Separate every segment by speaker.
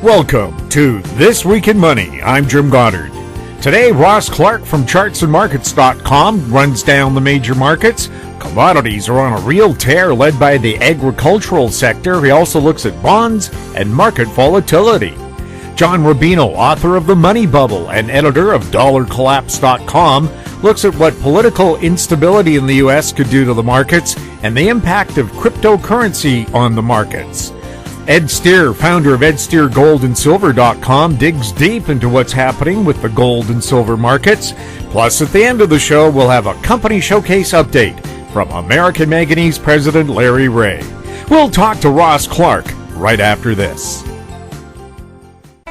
Speaker 1: Welcome to This Week in Money. I'm Jim Goddard. Today, Ross Clark from chartsandmarkets.com runs down the major markets. Commodities are on a real tear led by the agricultural sector. He also looks at bonds and market volatility. John Rubino, author of The Money Bubble and editor of DollarCollapse.com, looks at what political instability in the U.S. could do to the markets and the impact of cryptocurrency on the markets. Ed Steer, founder of EdSteerGoldandSilver.com, digs deep into what's happening with the gold and silver markets. Plus, at the end of the show, we'll have a company showcase update from American Manganese President Larry Reaugh. We'll talk to Ross Clark right after this.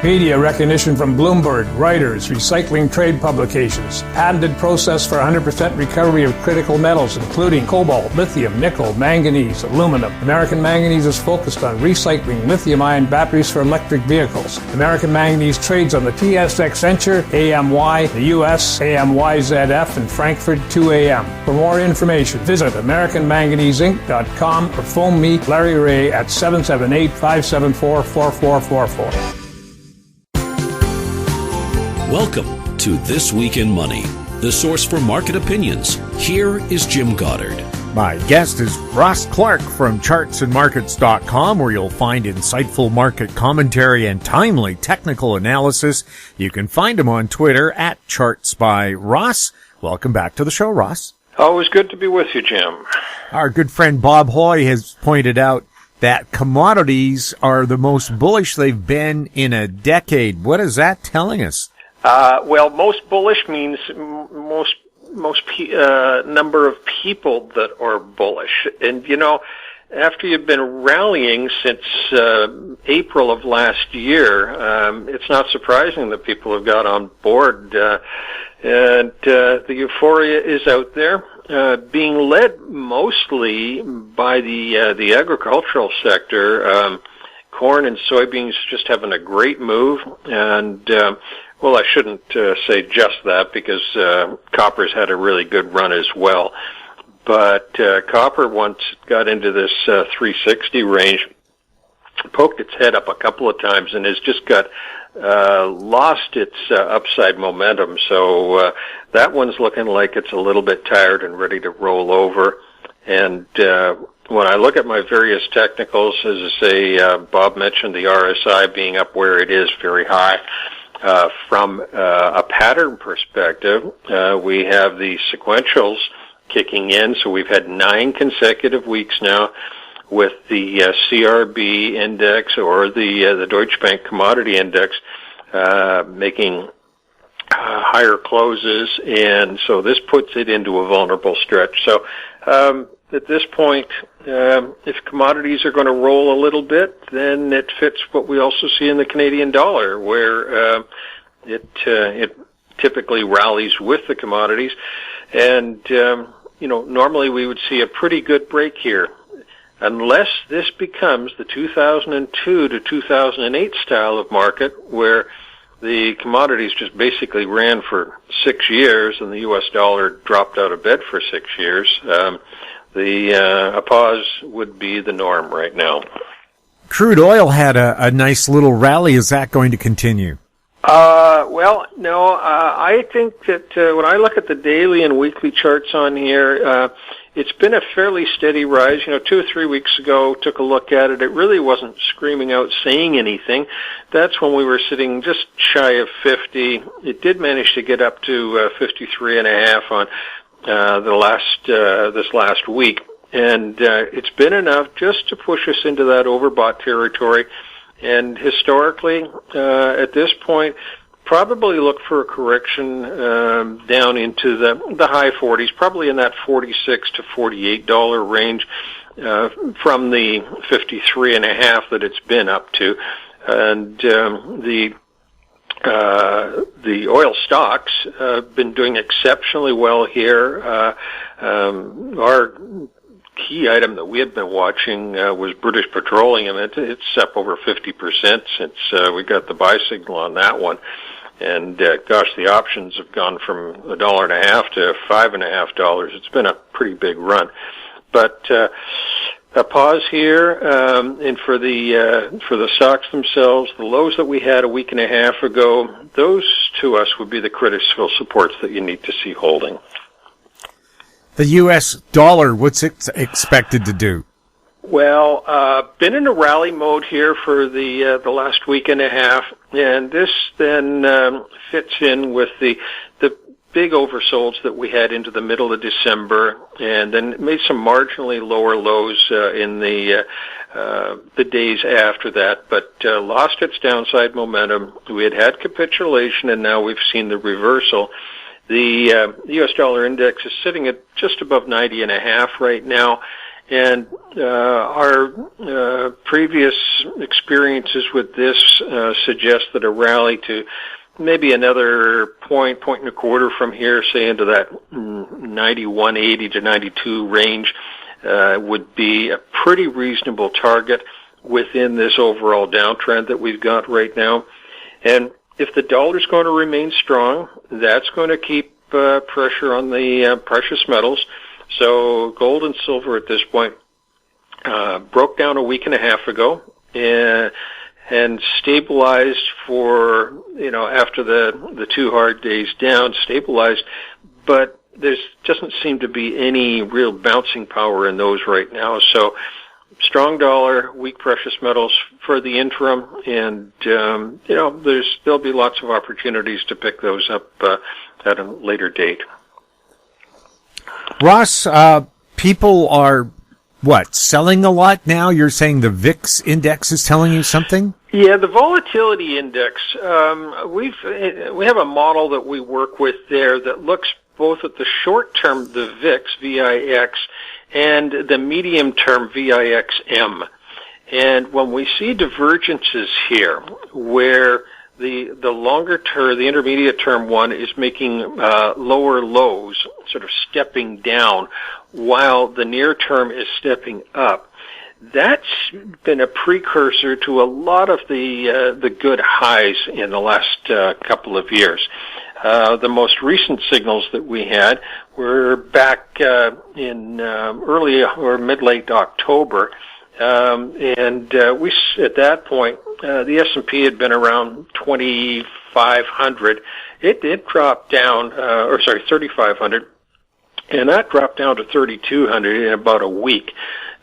Speaker 2: Media recognition from Bloomberg, Reuters, recycling trade publications, patented process for 100% recovery of critical metals, including cobalt, lithium, nickel, manganese, aluminum. American Manganese is focused on recycling lithium-ion batteries for electric vehicles. American Manganese trades on the TSX Venture, AMY, the US, AMY.V, and Frankfurt 2AM. For more information, visit AmericanManganeseInc.com or phone me, Larry Reaugh, at 778-574-4444.
Speaker 3: Welcome to This Week in Money, the source for market opinions. Here is Jim Goddard.
Speaker 1: My guest is Ross Clark from chartsandmarkets.com, where you'll find insightful market commentary and timely technical analysis. You can find him on Twitter at ChartsByRoss. Welcome back to the show, Ross.
Speaker 4: Always good to be with you, Jim.
Speaker 1: Our good friend Bob Hoy has pointed out that commodities are the most bullish they've been in a decade. What is that telling us?
Speaker 4: Well, most bullish means most number of people that are bullish. And, you know, after you've been rallying since April of last year, it's not surprising that people have got on board. And the euphoria is out there, being led mostly by the agricultural sector. Corn and soybeans just having a great move, and well, I shouldn't say just that, because copper's had a really good run as well. But copper, once it got into this 360 range, poked its head up a couple of times and has just got lost its upside momentum. So that one's looking like it's a little bit tired and ready to roll over. And when I look at my various technicals, as I say, Bob mentioned the RSI being up where it is, very high. From a pattern perspective, we have the sequentials kicking in. So we've had 9 consecutive weeks now with the CRB index, or the Deutsche Bank Commodity Index, making higher closes, and so this puts it into a vulnerable stretch. So at this point, if commodities are going to roll a little bit, then it fits what we also see in the Canadian dollar, where it typically rallies with the commodities. And you know, normally we would see a pretty good break here, unless this becomes the 2002 to 2008 style of market, where the commodities just basically ran for 6 years and the U.S. dollar dropped out of bed for 6 years. A pause would be the norm right now.
Speaker 1: Crude oil had a nice little rally. Is that going to continue?
Speaker 4: Well, no, I think that when I look at the daily and weekly charts on here, it's been a fairly steady rise. You know, 2 or 3 weeks ago, took a look at it. It really wasn't screaming out, saying anything. That's when we were sitting just shy of 50. It did manage to get up to 53.5 on this last week, and it's been enough just to push us into that overbought territory. And historically, at this point, probably look for a correction down into the high 40s, probably in that $46 to $48 range, from the 53.5 that it's been up to. And the oil stocks have been doing exceptionally well here. Our key item that we had been watching was British Petroleum. It's up over 50% since we got the buy signal on that one. And gosh, the options have gone from $1.50 to $5.50. It's been a pretty big run. But a pause here, and for the stocks themselves, the lows that we had a week and a half ago, those to us would be the critical supports that you need to see holding.
Speaker 1: The U.S. dollar, what's it expected to do?
Speaker 4: Well, been in a rally mode here for the last week and a half, and this then fits in with the big oversolds that we had into the middle of December, and then made some marginally lower lows in the days after that, but lost its downside momentum. We had capitulation, and now we've seen the reversal. The U.S. dollar index is sitting at just above 90.5 right now. And our previous experiences with this suggest that a rally to maybe another point and a quarter from here, say into that 91.80 to 92 range, would be a pretty reasonable target within this overall downtrend that we've got right now. And if the dollar's going to remain strong, that's going to keep pressure on the precious metals. So gold and silver at this point broke down a week and a half ago and stabilized for, after the 2 hard days down, stabilized, but there doesn't seem to be any real bouncing power in those right now. So strong dollar, weak precious metals for the interim, and there'll be lots of opportunities to pick those up at a later date.
Speaker 1: Ross, people are, selling a lot now? You're saying the VIX index is telling you something?
Speaker 4: Yeah, the Volatility Index. We have a model that we work with there that looks both at the short term, the VIX, VIX, and the medium term, VIXM. And when we see divergences here, where the longer term, the intermediate term one is making lower lows, sort of stepping down, while the near term is stepping up, that's been a precursor to a lot of the good highs in the last couple of years. The most recent signals that we had were back in early or mid-late October, and we at that point the S&P had been around 2,500. It did drop down, 3,500, and that dropped down to 3,200 in about a week.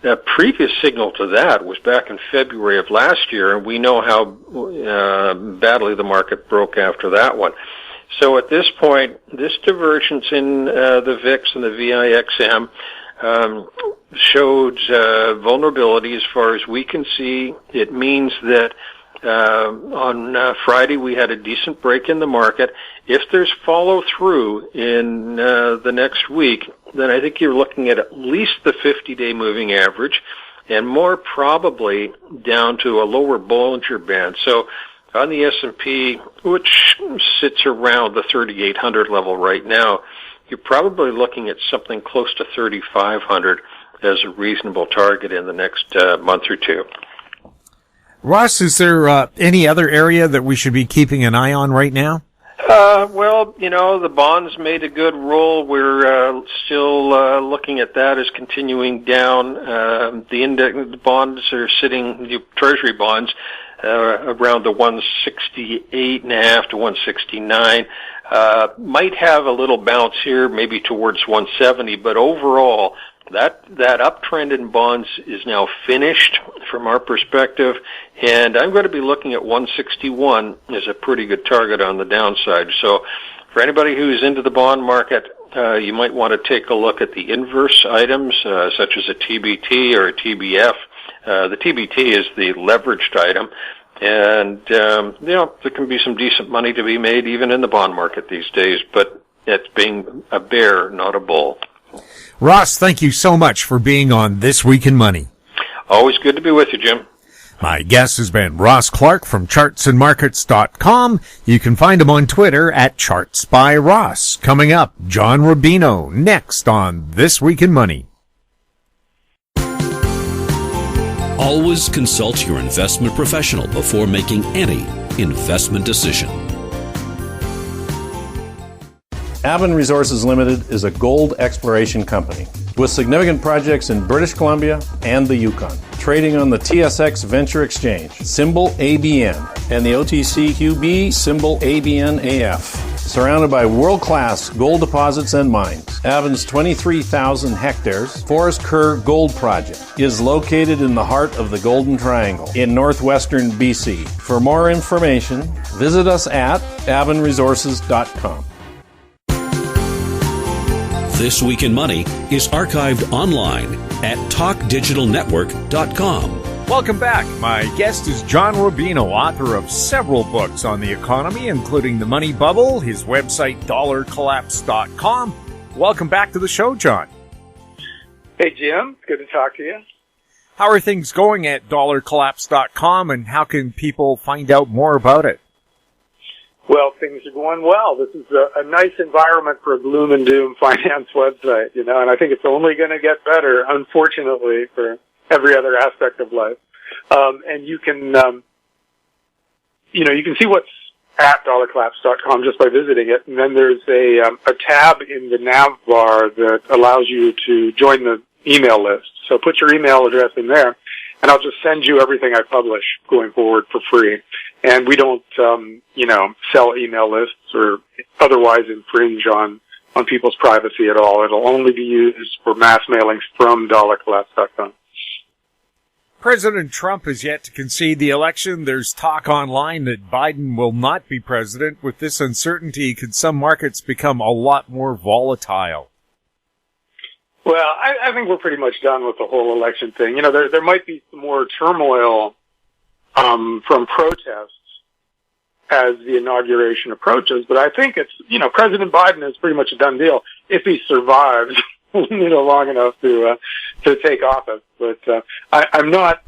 Speaker 4: The previous signal to that was back in February of last year, and we know how badly the market broke after that one. So at this point, this divergence in the VIX and the VIXM showed vulnerability as far as we can see. It means that on Friday we had a decent break in the market. If there's follow-through in the next week, then I think you're looking at least the 50-day moving average, and more probably down to a lower Bollinger Band. So on the S&P, which sits around the 3,800 level right now, you're probably looking at something close to 3,500 as a reasonable target in the next month or two.
Speaker 1: Ross, is there any other area that we should be keeping an eye on right now?
Speaker 4: Well, the bonds made a good roll. We're still looking at that as continuing down. The index, the bonds are sitting, the Treasury bonds, around the 168.5 to 169. Might have a little bounce here, maybe towards 170, but overall, that uptrend in bonds is now finished from our perspective, and I'm going to be looking at 161 as a pretty good target on the downside. So for anybody who's into the bond market, you might want to take a look at the inverse items, such as a TBT or a TBF. The TBT is the leveraged item, and there can be some decent money to be made even in the bond market these days, but it's being a bear, not a bull.
Speaker 1: Ross, thank you so much for being on This Week in Money.
Speaker 4: Always good to be with you, Jim.
Speaker 1: My guest has been Ross Clark from chartsandmarkets.com. You can find him on Twitter at ChartsByRoss. Coming up, John Rubino, next on This Week in Money.
Speaker 3: Always consult your investment professional before making any investment decision.
Speaker 5: Avon Resources Limited is a gold exploration company. with significant projects in British Columbia and the Yukon. Trading on the TSX Venture Exchange, symbol ABN, and the OTCQB, symbol ABNAF. Surrounded by world-class gold deposits and mines, Avon's 23,000 hectares Forest Kerr Gold Project is located in the heart of the Golden Triangle in northwestern BC. For more information, visit us at avonresources.com.
Speaker 3: This Week in Money is archived online at talkdigitalnetwork.com.
Speaker 1: Welcome back. My guest is John Rubino, author of several books on the economy, including The Money Bubble, his website, dollarcollapse.com. Welcome back to the show, John.
Speaker 6: Hey, Jim. Good to talk to you.
Speaker 1: How are things going at dollarcollapse.com, and how can people find out more about it?
Speaker 6: Well, things are going well. This is a nice environment for a gloom and doom finance website, and I think it's only going to get better, unfortunately, for every other aspect of life. And you can, you can see what's at dollarcollapse.com just by visiting it. And then there's a tab in the nav bar that allows you to join the email list. So put your email address in there, and I'll just send you everything I publish going forward for free. And we don't, sell email lists or otherwise infringe on people's privacy at all. It'll only be used for mass mailings from dollarcollapse.com.
Speaker 1: President Trump has yet to concede the election. There's talk online that Biden will not be president. With this uncertainty, could some markets become a lot more volatile?
Speaker 6: Well, I think we're pretty much done with the whole election thing. There might be some more turmoil from protests as the inauguration approaches, but I think it's, President Biden is pretty much a done deal if he survives long enough to take office. But I'm not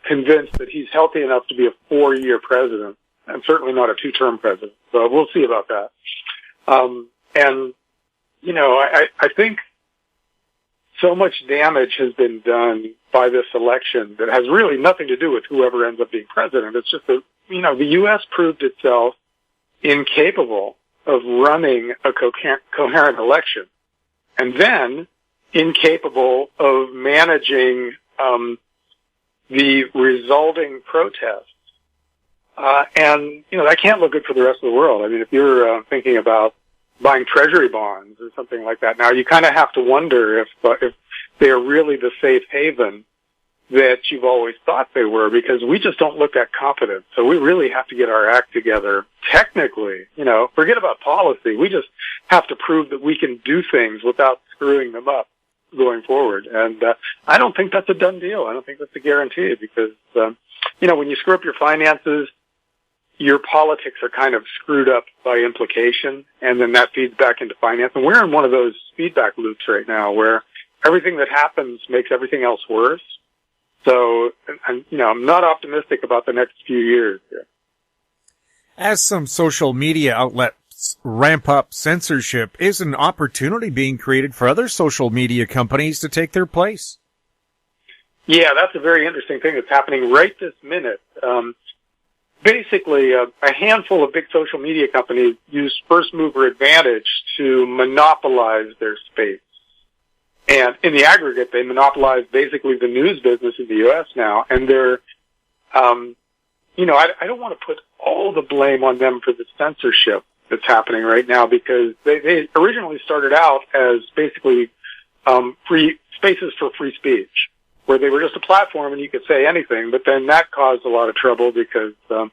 Speaker 6: convinced that he's healthy enough to be a 4-year president, and certainly not a 2-term president. So we'll see about that. I think so much damage has been done by this election that has really nothing to do with whoever ends up being president. It's just that, the U.S. proved itself incapable of running a coherent election, and then incapable of managing the resulting protests. That can't look good for the rest of the world. I mean, if you're thinking about buying treasury bonds or something like that, now you kind of have to wonder if they're really the safe haven that you've always thought they were, because we just don't look that confident. So we really have to get our act together technically. Forget about policy. We just have to prove that we can do things without screwing them up going forward. And I don't think that's a done deal. I don't think that's a guarantee, because when you screw up your finances, your politics are kind of screwed up by implication, and then that feeds back into finance. And we're in one of those feedback loops right now where everything that happens makes everything else worse. So, I'm not optimistic about the next few years here.
Speaker 1: As some social media outlets ramp up censorship, is an opportunity being created for other social media companies to take their place?
Speaker 6: Yeah, that's a very interesting thing that's happening right this minute. Basically, a handful of big social media companies use first mover advantage to monopolize their space. And in the aggregate, they monopolize basically the news business in the U.S. now. And they're, I don't want to put all the blame on them for the censorship that's happening right now, because they originally started out as basically free spaces for free speech, where they were just a platform and you could say anything. But then that caused a lot of trouble because, the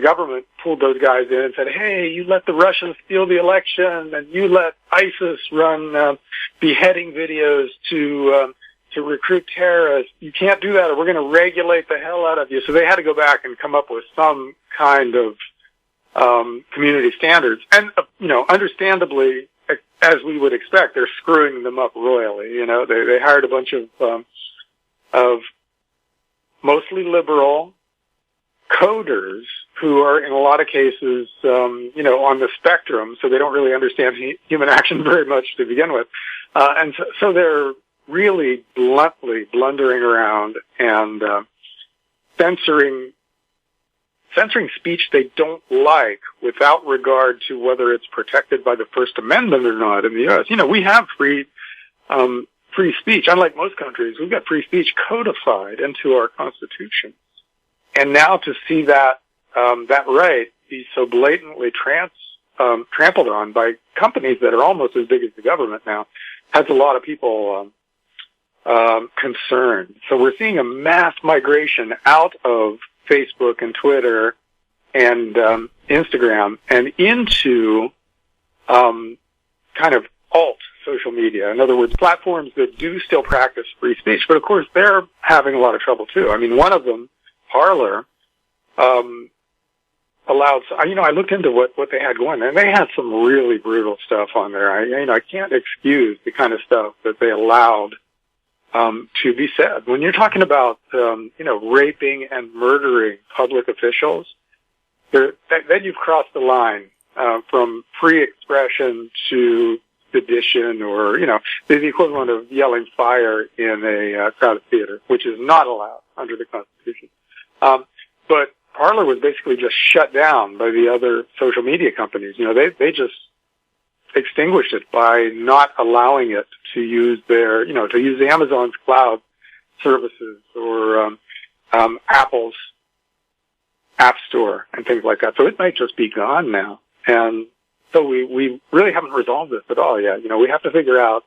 Speaker 6: government pulled those guys in and said, hey, you let the Russians steal the election and you let ISIS run beheading videos to recruit terrorists. You can't do that or we're going to regulate the hell out of you. So they had to go back and come up with some kind of community standards. And, understandably, as we would expect, they're screwing them up royally. They hired a bunch of mostly liberal coders who are in a lot of cases, on the spectrum, so they don't really understand human action very much to begin with. And so they're really bluntly blundering around and censoring speech they don't like without regard to whether it's protected by the First Amendment or not in the U.S. We have free free speech. Unlike most countries, we've got free speech codified into our Constitution. And now to see that right be so blatantly trampled on by companies that are almost as big as the government now has a lot of people concerned. So we're seeing a mass migration out of Facebook and Twitter and Instagram and into kind of alt social media. In other words, platforms that do still practice free speech, but of course they're having a lot of trouble too. I mean, one of them, Parler, allowed, I looked into what they had going, and they had some really brutal stuff on there. I can't excuse the kind of stuff that they allowed to be said. When you're talking about, raping and murdering public officials, then you've crossed the line from free expression to sedition, or the equivalent of yelling fire in a crowded theater, which is not allowed under the Constitution. But Parler was basically just shut down by the other social media companies. They just extinguished it by not allowing it to use to use Amazon's cloud services or Apple's App Store and things like that. So it might just be gone now. And so we really haven't resolved this at all yet. We have to figure out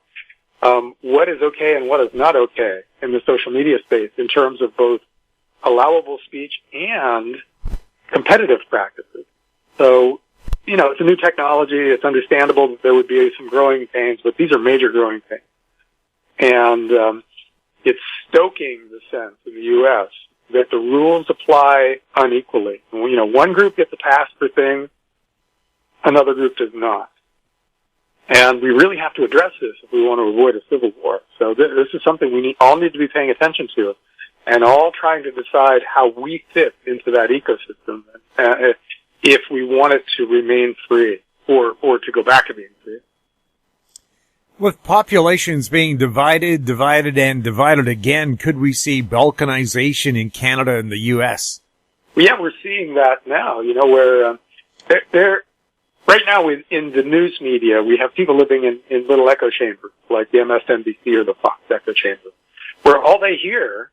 Speaker 6: what is okay and what is not okay in the social media space in terms of both allowable speech and competitive practices. So, it's a new technology. It's understandable that there would be some growing pains, but these are major growing pains. And it's stoking the sense in the U.S. that the rules apply unequally. One group gets a pass for things, another group does not. And we really have to address this if we want to avoid a civil war. So this is something we all need to be paying attention to, and all trying to decide how we fit into that ecosystem if we want it to remain free or to go back to being free.
Speaker 1: With populations being divided and divided again, could we see balkanization in Canada and the U.S.?
Speaker 6: Yeah, we're seeing that now, where they're right now in the news media, we have people living in little echo chambers like the MSNBC or the Fox echo chamber, where all they hear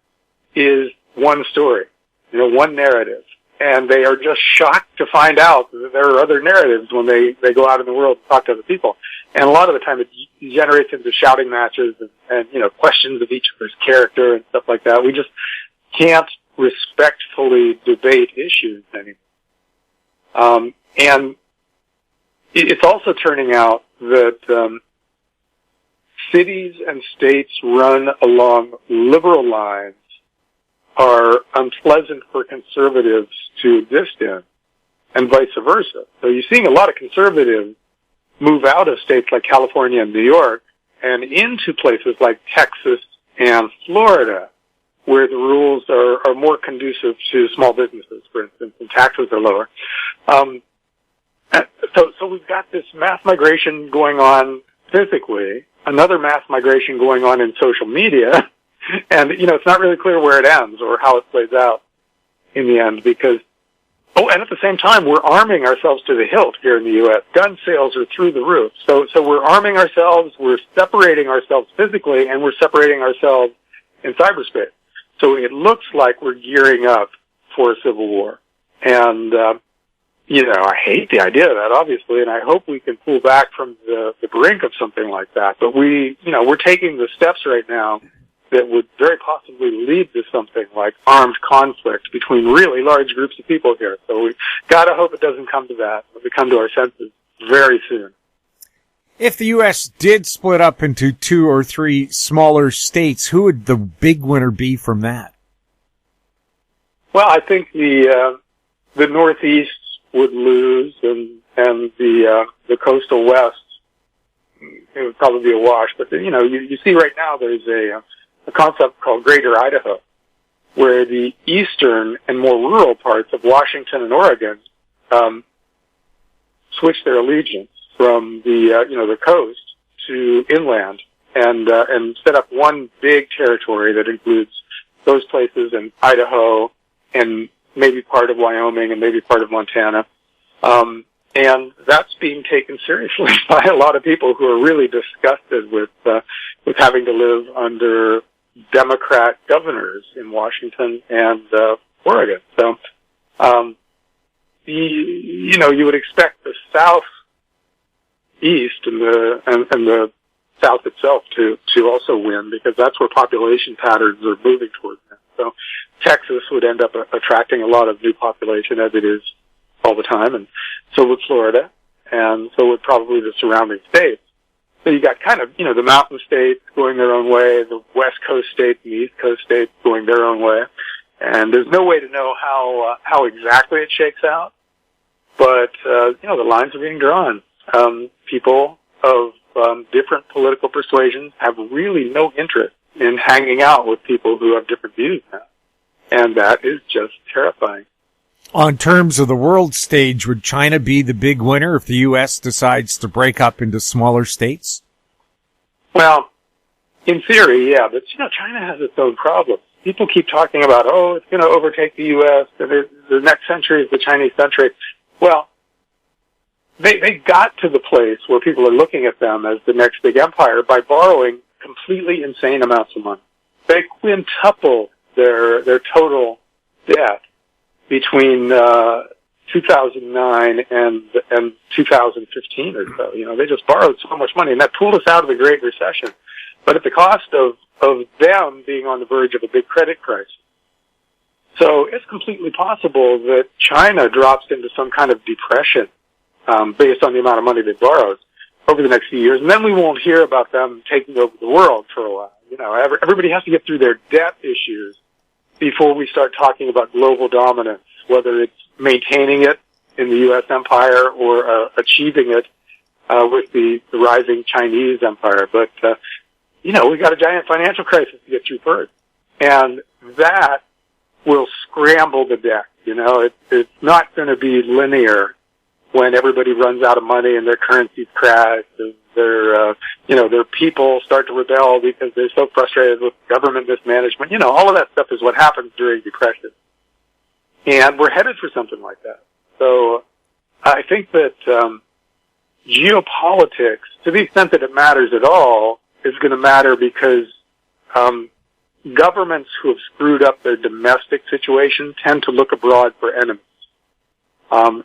Speaker 6: is one story, one narrative. And they are just shocked to find out that there are other narratives when they go out in the world and talk to other people. And a lot of the time it generates into shouting matches and questions of each other's character and stuff like that. We just can't respectfully debate issues anymore. And it's also turning out that cities and states run along liberal lines are unpleasant for conservatives to exist in, and vice versa. So you're seeing a lot of conservatives move out of states like California and New York and into places like Texas and Florida, where the rules are more conducive to small businesses, for instance, and taxes are lower. So we've got this mass migration going on physically, another mass migration going on in social media, and, it's not really clear where it ends or how it plays out in the end because, and at the same time, we're arming ourselves to the hilt here in the U.S. Gun sales are through the roof. So we're arming ourselves, we're separating ourselves physically, and we're separating ourselves in cyberspace. So it looks like we're gearing up for a civil war. And, I hate the idea of that, obviously, and I hope we can pull back from the brink of something like that. But we're taking the steps right now that would very possibly lead to something like armed conflict between really large groups of people here. So we gotta hope it doesn't come to that, but we come to our senses very soon.
Speaker 1: If the U.S. did split up into 2 or 3 smaller states, who would the big winner be from that?
Speaker 6: Well, I think the Northeast would lose, and the coastal West, it would probably be a wash. But you see right now there's a concept called Greater Idaho, where the eastern and more rural parts of Washington and Oregon switch their allegiance from the coast to inland and set up one big territory that includes those places and Idaho and maybe part of Wyoming and maybe part of Montana. And that's being taken seriously by a lot of people who are really disgusted with having to live under Democrat governors in Washington and Oregon. So, you would expect the Southeast and the South itself to also win, because that's where population patterns are moving towards now. So Texas would end up attracting a lot of new population, as it is all the time, and so would Florida, and so would probably the surrounding states. So you got kind of, the mountain states going their own way, the West Coast states and the East Coast states going their own way. And there's no way to know how exactly it shakes out, but, the lines are being drawn. People of different political persuasions have really no interest in hanging out with people who have different views now. And that is just terrifying.
Speaker 1: On terms of the world stage, would China be the big winner if the U.S. decides to break up into smaller states?
Speaker 6: Well, in theory, yeah, but China has its own problems. People keep talking about, it's going to overtake the U.S., the next century is the Chinese century. Well, they got to the place where people are looking at them as the next big empire by borrowing completely insane amounts of money. They quintupled their total debt between 2009 and 2015 or so. They just borrowed so much money, and that pulled us out of the Great Recession, but at the cost of them being on the verge of a big credit crisis. So it's completely possible that China drops into some kind of depression based on the amount of money they borrowed over the next few years, and then we won't hear about them taking over the world for a while. Everybody has to get through their debt issues before we start talking about global dominance, whether it's maintaining it in the U.S. empire or achieving it with the rising Chinese empire. But, we got a giant financial crisis to get through first. And that will scramble the deck. It's not going to be linear when everybody runs out of money and their currencies crash and their people start to rebel because they're so frustrated with government mismanagement. All of that stuff is what happens during depression. And we're headed for something like that. So I think that geopolitics, to the extent that it matters at all, is going to matter because governments who have screwed up their domestic situation tend to look abroad for enemies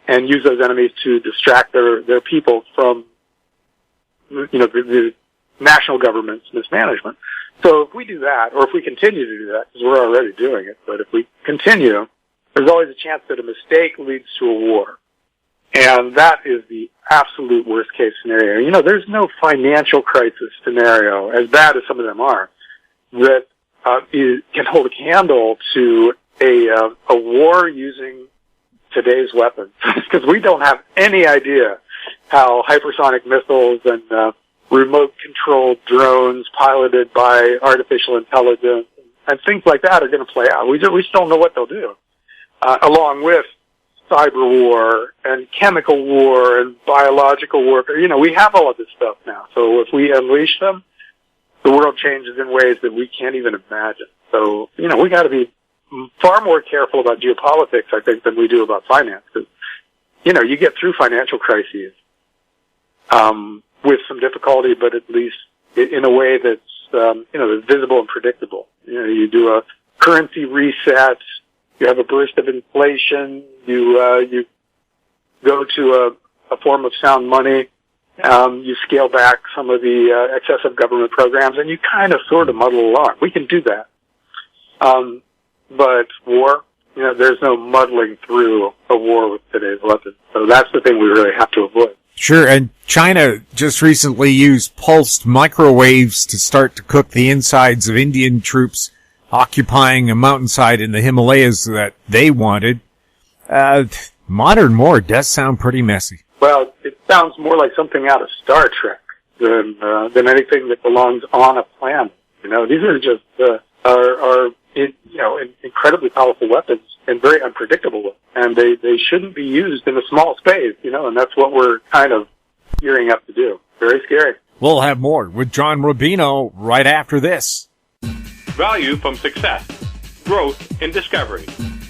Speaker 6: and use those enemies to distract their people from the national government's mismanagement. So if we do that, or if we continue to do that, because we're already doing it, but if we continue, there's always a chance that a mistake leads to a war. And that is the absolute worst case scenario. There's no financial crisis scenario, as bad as some of them are, that can hold a candle to a war using today's weapons. Because we don't have any idea how hypersonic missiles and remote-controlled drones piloted by artificial intelligence and things like that are going to play out. We just don't know what they'll do. Along with cyber war and chemical war and biological warfare. We have all of this stuff now. So if we unleash them, the world changes in ways that we can't even imagine. So, we got to be far more careful about geopolitics, I think, than we do about finance. Because, you get through financial crises with some difficulty, but at least in a way that's, that's visible and predictable. You do a currency reset, you have a burst of inflation, you go to a form of sound money, you scale back some of the excessive government programs, and you kind of sort of muddle along. We can do that. But war, there's no muddling through a war with today's weapons. So that's the thing we really have to avoid.
Speaker 1: Sure, and China just recently used pulsed microwaves to start to cook the insides of Indian troops occupying a mountainside in the Himalayas that they wanted. Modern war does sound pretty messy.
Speaker 6: Well, it sounds more like something out of Star Trek than anything that belongs on a planet. These are just incredibly powerful weapons and very unpredictable, and they shouldn't be used in a small space, and that's what we're kind of gearing up to do. Very scary.
Speaker 1: We'll have more with John Rubino right after this.
Speaker 7: Value from success, growth, and discovery.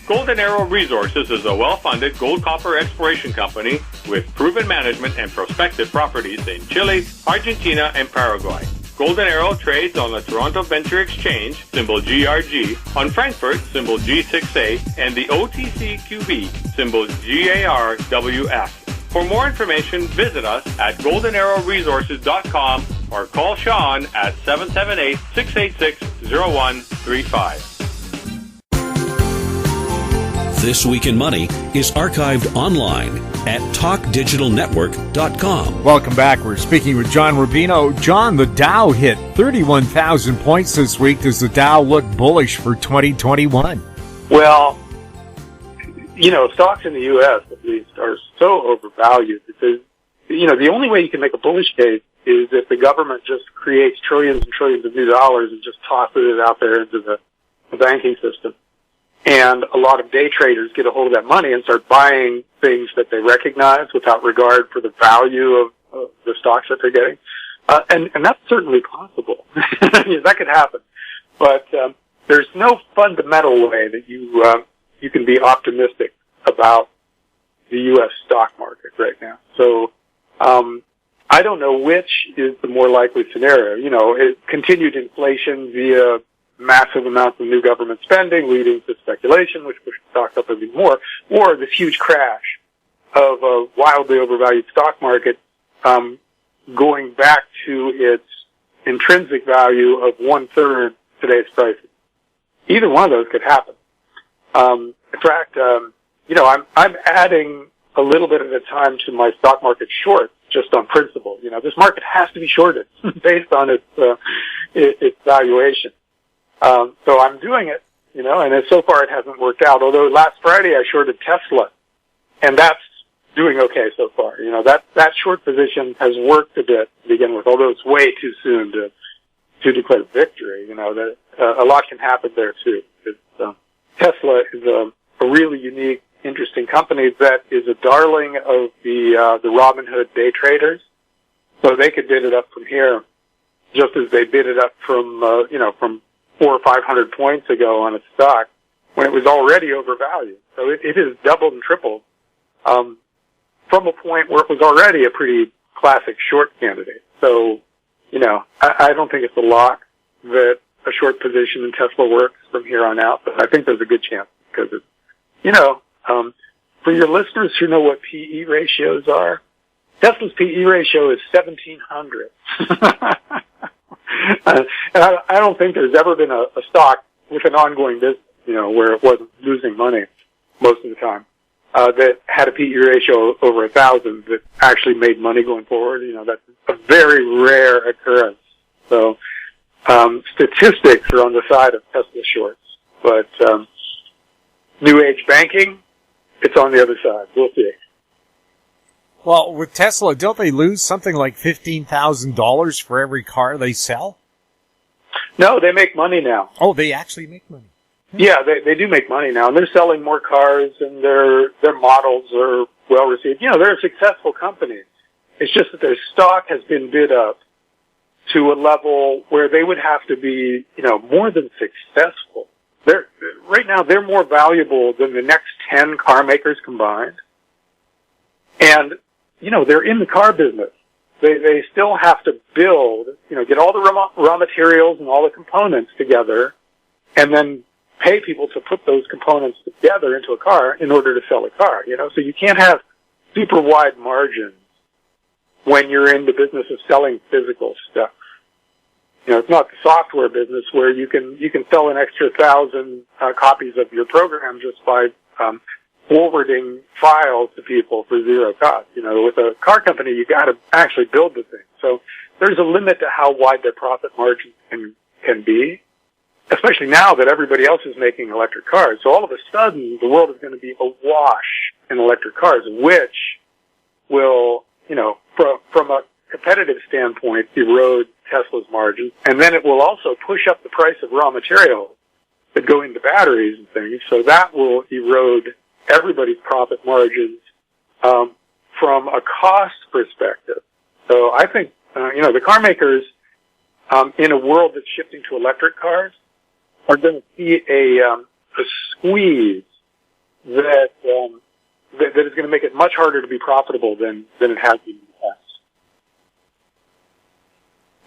Speaker 7: Golden Arrow Resources is a well-funded gold-copper exploration company with proven management and prospective properties in Chile, Argentina, and Paraguay. Golden Arrow trades on the Toronto Venture Exchange, symbol GRG, on Frankfurt, symbol G6A, and the OTCQB, symbol GARWF. For more information, visit us at goldenarrowresources.com or call Sean at 778-686-0135.
Speaker 3: This Week in Money is archived online at talkdigitalnetwork.com.
Speaker 1: Welcome back. We're speaking with John Rubino. John, the Dow hit 31,000 points this week. Does the Dow look bullish for 2021?
Speaker 6: Well, stocks in the U.S. at least are so overvalued because, the only way you can make a bullish case is if the government just creates trillions and trillions of new dollars and just tosses it out there into the banking system. And a lot of day traders get a hold of that money and start buying things that they recognize without regard for the value of the stocks that they're getting. And that's certainly possible. That could happen. But there's no fundamental way that you can be optimistic about the U.S. stock market right now. So I don't know which is the more likely scenario. Continued inflation via massive amounts of new government spending leading to speculation, which pushes stocks up even more, or this huge crash of a wildly overvalued stock market going back to its intrinsic value of 1/3 today's prices. Either one of those could happen. In fact, I'm adding a little bit at a time to my stock market shorts just on principle. This market has to be shorted based on its valuation. So I'm doing it, and so far it hasn't worked out. Although last Friday I shorted Tesla, and that's doing okay so far. That short position has worked a bit to begin with, although it's way too soon to declare victory. That a lot can happen there too. Tesla is a really unique, interesting company that is a darling of the Robinhood day traders. So they could bid it up from here, just as they bid it up from 400 or 500 points ago on its stock when it was already overvalued. So it has doubled and tripled from a point where it was already a pretty classic short candidate. So, I don't think it's a lock that a short position in Tesla works from here on out, but I think there's a good chance because it's, for your listeners who know what PE ratios are, Tesla's PE ratio is 1,700. And I don't think there's ever been a stock with an ongoing business, where it wasn't losing money most of the time, that had a PE ratio over 1,000 that actually made money going forward. That's a very rare occurrence. So, statistics are on the side of Tesla shorts, but, new age banking, it's on the other side. We'll see.
Speaker 1: Well, with Tesla, don't they lose something like $15,000 for every car they sell?
Speaker 6: No, they make money now.
Speaker 1: Oh, they actually make money.
Speaker 6: Yeah, they do make money now, and they're selling more cars, and their models are well received. They're a successful company. It's just that their stock has been bid up to a level where they would have to be, more than successful. Right now, they're more valuable than the next 10 car makers combined. And, they're in the car business. They still have to build, get all the raw materials and all the components together and then pay people to put those components together into a car in order to sell a car, So you can't have super wide margins when you're in the business of selling physical stuff. It's not the software business where you can sell an extra 1,000 copies of your program just by forwarding files to people for zero cost. With a car company, you got to actually build the thing. So there's a limit to how wide their profit margins can be, especially now that everybody else is making electric cars. So all of a sudden, the world is going to be awash in electric cars, which will, from a competitive standpoint, erode Tesla's margins, and then it will also push up the price of raw materials that go into batteries and things. So that will erode everybody's profit margins from a cost perspective. So I think the car makers in a world that's shifting to electric cars are going to see a squeeze that is going to make it much harder to be profitable than it has been in the past.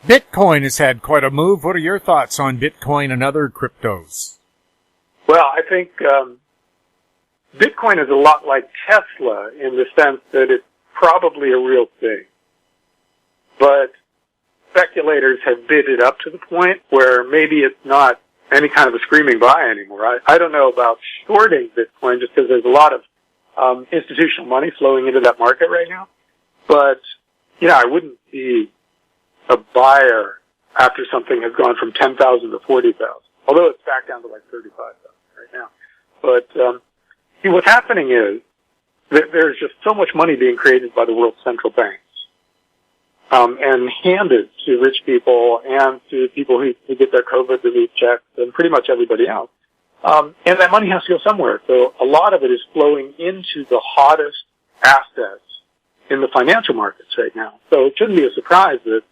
Speaker 1: Bitcoin has had quite a move. What are your thoughts on Bitcoin and other cryptos?
Speaker 6: Well, I think Bitcoin is a lot like Tesla in the sense that it's probably a real thing. But speculators have bid it up to the point where maybe it's not any kind of a screaming buy anymore. I don't know about shorting Bitcoin just because there's a lot of institutional money flowing into that market right now. But, I wouldn't be a buyer after something has gone from 10,000 to 40,000, although it's back down to like 35,000 right now. But what's happening is that there's just so much money being created by the world's central banks and handed to rich people and to people who get their COVID relief checks and pretty much everybody else. And that money has to go somewhere. So a lot of it is flowing into the hottest assets in the financial markets right now. So it shouldn't be a surprise that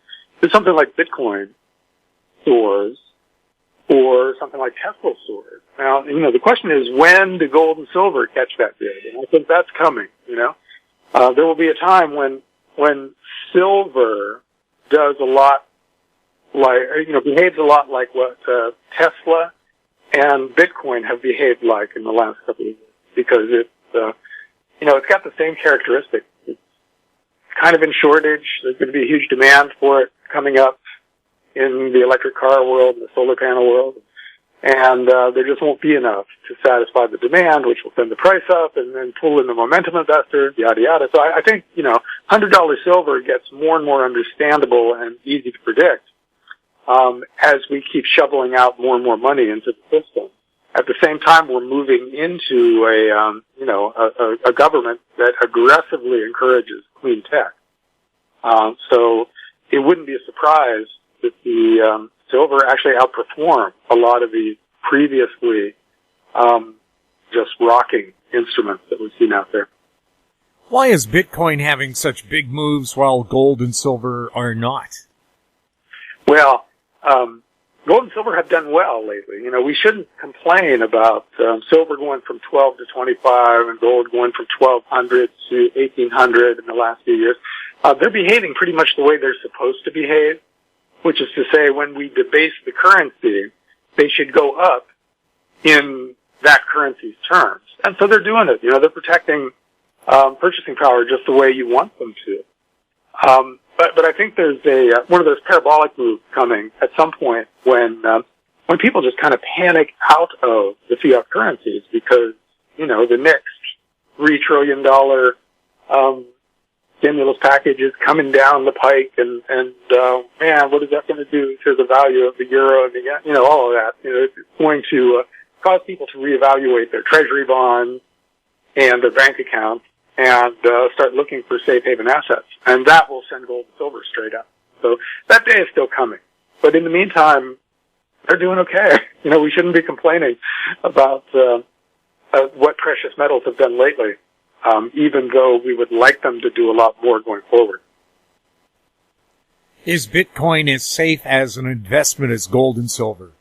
Speaker 6: something like Bitcoin soars or something like Tesla soars. Now, the question is, when do gold and silver catch that bid? And I think that's coming, There will be a time when silver does a lot like, behaves a lot like what Tesla and Bitcoin have behaved like in the last couple of years, because it's got the same characteristics. It's kind of in shortage. There's going to be a huge demand for it coming up in the electric car world, the solar panel world, and there just won't be enough to satisfy the demand, which will send the price up and then pull in the momentum investors, yada yada. So I think $100 silver gets more and more understandable and easy to predict as we keep shoveling out more and more money into the system. At the same time, we're moving into a government that aggressively encourages clean tech. So it wouldn't be a surprise that the silver actually outperform a lot of the previously just rocking instruments that we've seen out there.
Speaker 1: Why is Bitcoin having such big moves while gold and silver are not?
Speaker 6: Well, gold and silver have done well lately. We shouldn't complain about silver going from 12 to 25 and gold going from 1,200 to 1,800 in the last few years. They're behaving pretty much the way they're supposed to behave, which is to say when we debase the currency, they should go up in that currency's terms. And so they're doing it. They're protecting purchasing power just the way you want them to. But I think there's one of those parabolic moves coming at some point when people just kind of panic out of the fiat currencies because, the next $3 trillion stimulus package is coming down the pike and man, what is that going to do to the value of the euro and the, all of that? It's going to cause people to reevaluate their treasury bonds and their bank accounts and start looking for safe haven assets. And that will send gold and silver straight up. So that day is still coming. But in the meantime, they're doing okay. We shouldn't be complaining about what precious metals have done lately, even though we would like them to do a lot more going forward.
Speaker 1: Is Bitcoin as safe as an investment as gold and silver?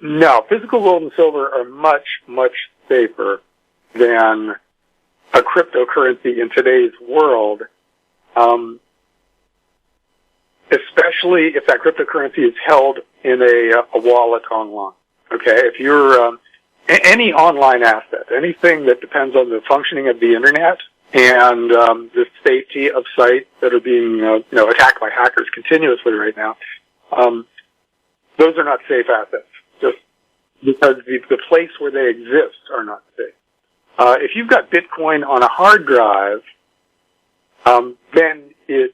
Speaker 6: No, physical gold and silver are much, much safer than a cryptocurrency in today's world, especially if that cryptocurrency is held in a wallet online. Okay, if you're any online asset, anything that depends on the functioning of the internet and the safety of sites that are being attacked by hackers continuously right now, those are not safe assets. Just because the place where they exist are not safe. If you've got Bitcoin on a hard drive, then it's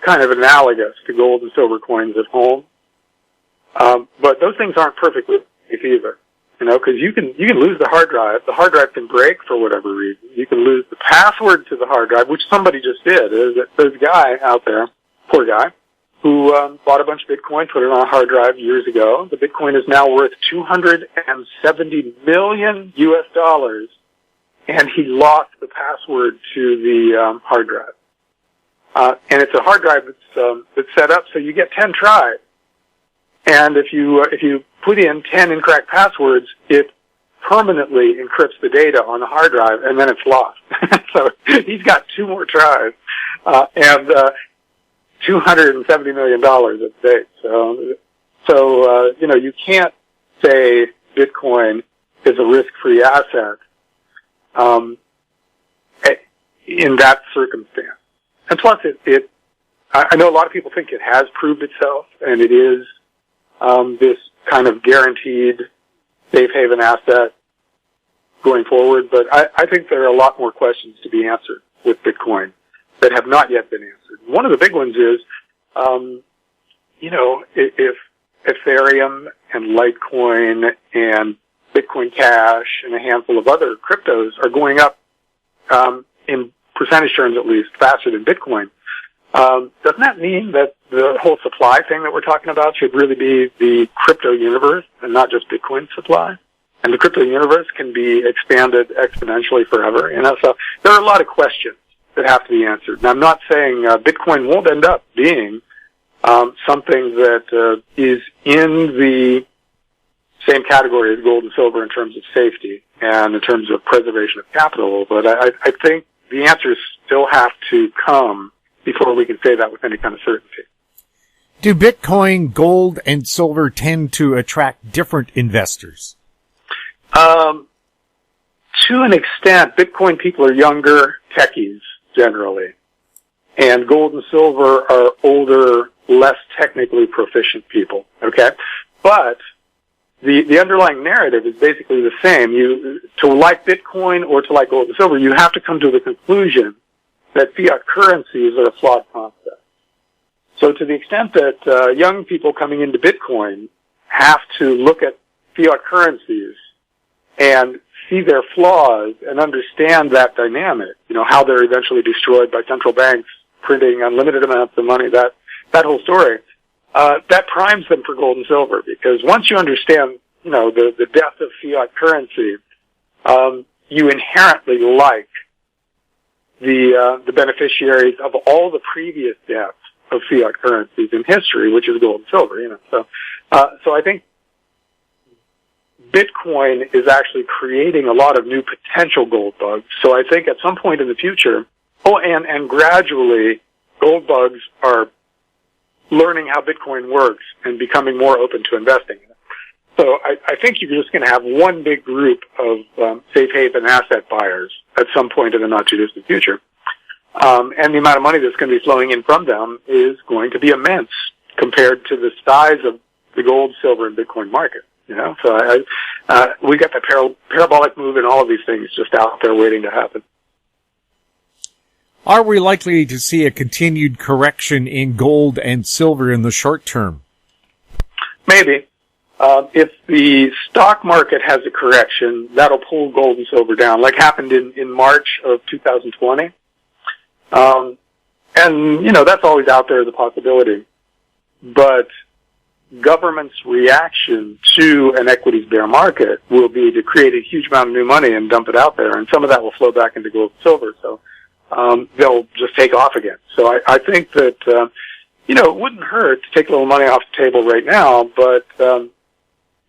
Speaker 6: kind of analogous to gold and silver coins at home. But those things aren't perfectly safe either, because you can lose the hard drive. The hard drive can break for whatever reason. You can lose the password to the hard drive, which somebody just did. There's a guy out there, poor guy, who bought a bunch of Bitcoin, put it on a hard drive years ago. The Bitcoin is now worth $270 million US, and he lost the password to the hard drive. And it's a hard drive that's set up so you get 10 tries. And if you put in 10 incorrect passwords, it permanently encrypts the data on the hard drive, and then it's lost. So he's got 2 more tries, and $270 million at stake. So you can't say Bitcoin is a risk-free asset in that circumstance. And plus, I know a lot of people think it has proved itself, and it is this kind of guaranteed safe haven asset going forward. But I think there are a lot more questions to be answered with Bitcoin that have not yet been answered. One of the big ones is, if Ethereum and Litecoin and Bitcoin Cash and a handful of other cryptos are going up in percentage terms, at least, faster than Bitcoin, doesn't that mean that the whole supply thing that we're talking about should really be the crypto universe and not just Bitcoin supply? And the crypto universe can be expanded exponentially forever. So there are a lot of questions that have to be answered. And I'm not saying Bitcoin won't end up being something that is in the same category as gold and silver in terms of safety and in terms of preservation of capital. But I think the answers still have to come before we can say that with any kind of certainty.
Speaker 1: Do Bitcoin, gold, and silver tend to attract different investors?
Speaker 6: To an extent, Bitcoin people are younger techies generally, and gold and silver are older, less technically proficient people. Okay, but the underlying narrative is basically the same. To like Bitcoin or to like gold and silver, you have to come to the conclusion that fiat currencies are a flawed concept. So to the extent that young people coming into Bitcoin have to look at fiat currencies and see their flaws and understand that dynamic, how they're eventually destroyed by central banks printing unlimited amounts of money, that whole story, that primes them for gold and silver, because once you understand, the death of fiat currency, you inherently like the beneficiaries of all the previous deaths of fiat currencies in history, which is gold and silver, So I think Bitcoin is actually creating a lot of new potential gold bugs. So I think at some point in the future, and gradually, gold bugs are learning how Bitcoin works and becoming more open to investing in it. So I think you're just going to have one big group of safe haven asset buyers at some point in the not too distant future. And the amount of money that's going to be flowing in from them is going to be immense compared to the size of the gold, silver, and Bitcoin market. So we got the parabolic move in all of these things just out there waiting to happen.
Speaker 1: Are we likely to see a continued correction in gold and silver in the short term?
Speaker 6: Maybe. If the stock market has a correction, that'll pull gold and silver down, like happened in March of 2020. And, that's always out there as a possibility. But government's reaction to an equities bear market will be to create a huge amount of new money and dump it out there, and some of that will flow back into gold and silver. So they'll just take off again. So I think that it wouldn't hurt to take a little money off the table right now, but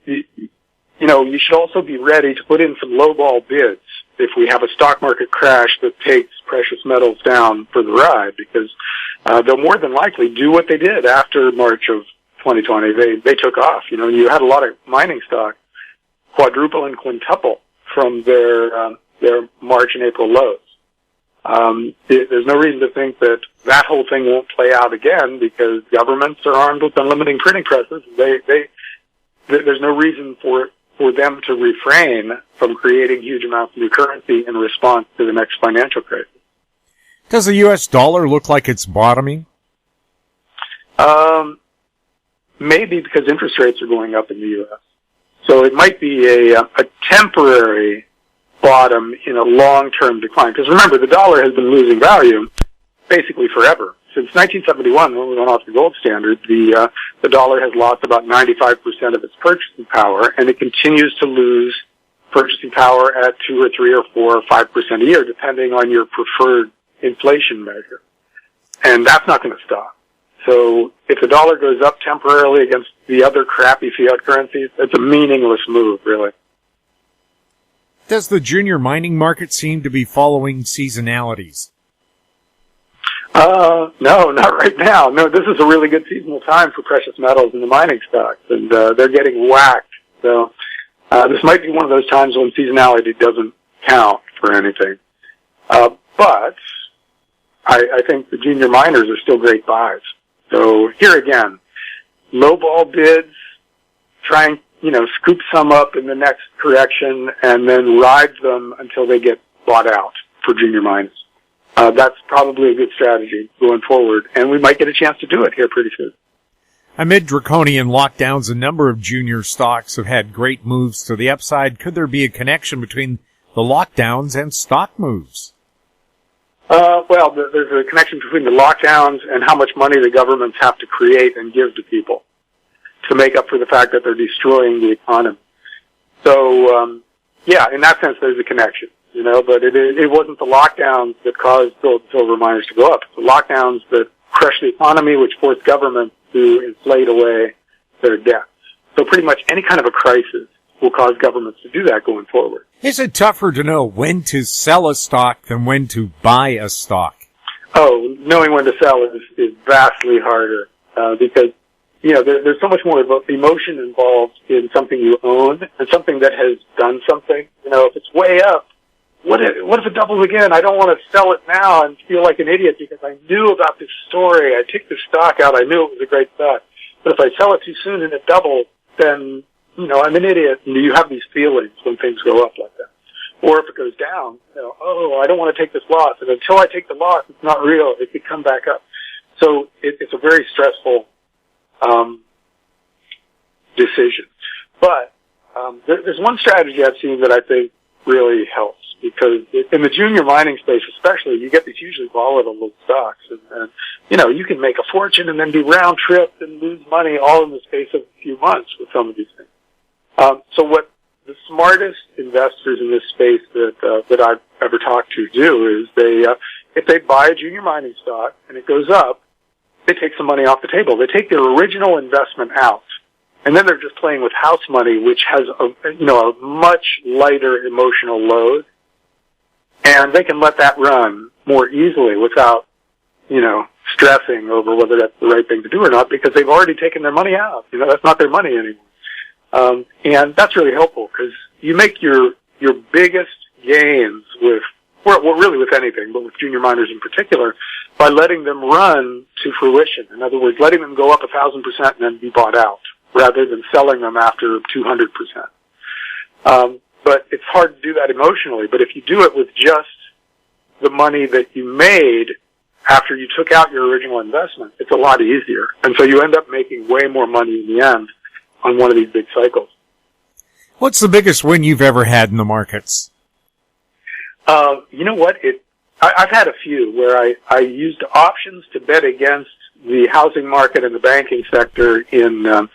Speaker 6: you should also be ready to put in some lowball bids if we have a stock market crash that takes precious metals down for the ride, because they'll more than likely do what they did after March of 2020. They took off. You had a lot of mining stock quadruple and quintuple from their March and April lows. There's no reason to think that whole thing won't play out again, because governments are armed with unlimited printing presses. There's no reason for them to refrain from creating huge amounts of new currency in response to the next financial crisis.
Speaker 1: Does the U.S. dollar look like it's bottoming?
Speaker 6: Maybe, because interest rates are going up in the U.S. So it might be a temporary bottom in a long-term decline. Because remember, the dollar has been losing value basically forever. Since 1971, when we went off the gold standard, the dollar has lost about 95% of its purchasing power, and it continues to lose purchasing power at 2 or 3 or 4 or 5% a year, depending on your preferred inflation measure. And that's not going to stop. So if the dollar goes up temporarily against the other crappy fiat currencies, it's a meaningless move, really.
Speaker 1: Does the junior mining market seem to be following seasonalities?
Speaker 6: No, not right now. No, this is a really good seasonal time for precious metals in the mining stocks, and they're getting whacked. So this might be one of those times when seasonality doesn't count for anything. But I think the junior miners are still great buys. So here again, lowball bids, try and, scoop some up in the next correction and then ride them until they get bought out for junior miners. That's probably a good strategy going forward, and we might get a chance to do it here pretty soon.
Speaker 1: Amid draconian lockdowns, a number of junior stocks have had great moves to the upside. Could there be a connection between the lockdowns and stock moves?
Speaker 6: Well, there's a connection between the lockdowns and how much money the governments have to create and give to people to make up for the fact that they're destroying the economy. So, yeah, in that sense, there's a connection, but it wasn't the lockdowns that caused gold and silver miners to go up. It's the lockdowns that crushed the economy, which forced governments to inflate away their debts. So pretty much any kind of a crisis will cause governments to do that going forward.
Speaker 1: Is it tougher to know when to sell a stock than when to buy a stock?
Speaker 6: Oh, knowing when to sell is vastly harder, because, there's so much more emotion involved in something you own and something that has done something. If it's way up, what if it doubles again? I don't want to sell it now and feel like an idiot because I knew about this story. I took the stock out. I knew it was a great stock. But if I sell it too soon and it doubles, then, I'm an idiot. And you have these feelings when things go up like that. Or if it goes down, I don't want to take this loss. And until I take the loss, it's not real. It could come back up. So it's a very stressful decision. But there's one strategy I've seen that I think really helps, because in the junior mining space especially, you get these hugely volatile little stocks, and you can make a fortune and then be round tripped and lose money all in the space of a few months with some of these things. So what the smartest investors in this space that I've ever talked to do is if they buy a junior mining stock and it goes up, they take some money off the table. They take their original investment out, and then they're just playing with house money, which has a much lighter emotional load, and they can let that run more easily without stressing over whether that's the right thing to do or not, because they've already taken their money out. That's not their money anymore, and that's really helpful because you make your biggest gains with really with anything, but with junior miners in particular, by letting them run to fruition. In other words, letting them go up 1,000% and then be bought out, rather than selling them after 200%. But it's hard to do that emotionally. But if you do it with just the money that you made after you took out your original investment, it's a lot easier. And so you end up making way more money in the end on one of these big cycles.
Speaker 1: What's the biggest win you've ever had in the markets?
Speaker 6: You know what? I've had a few where I used options to bet against the housing market and the banking sector in the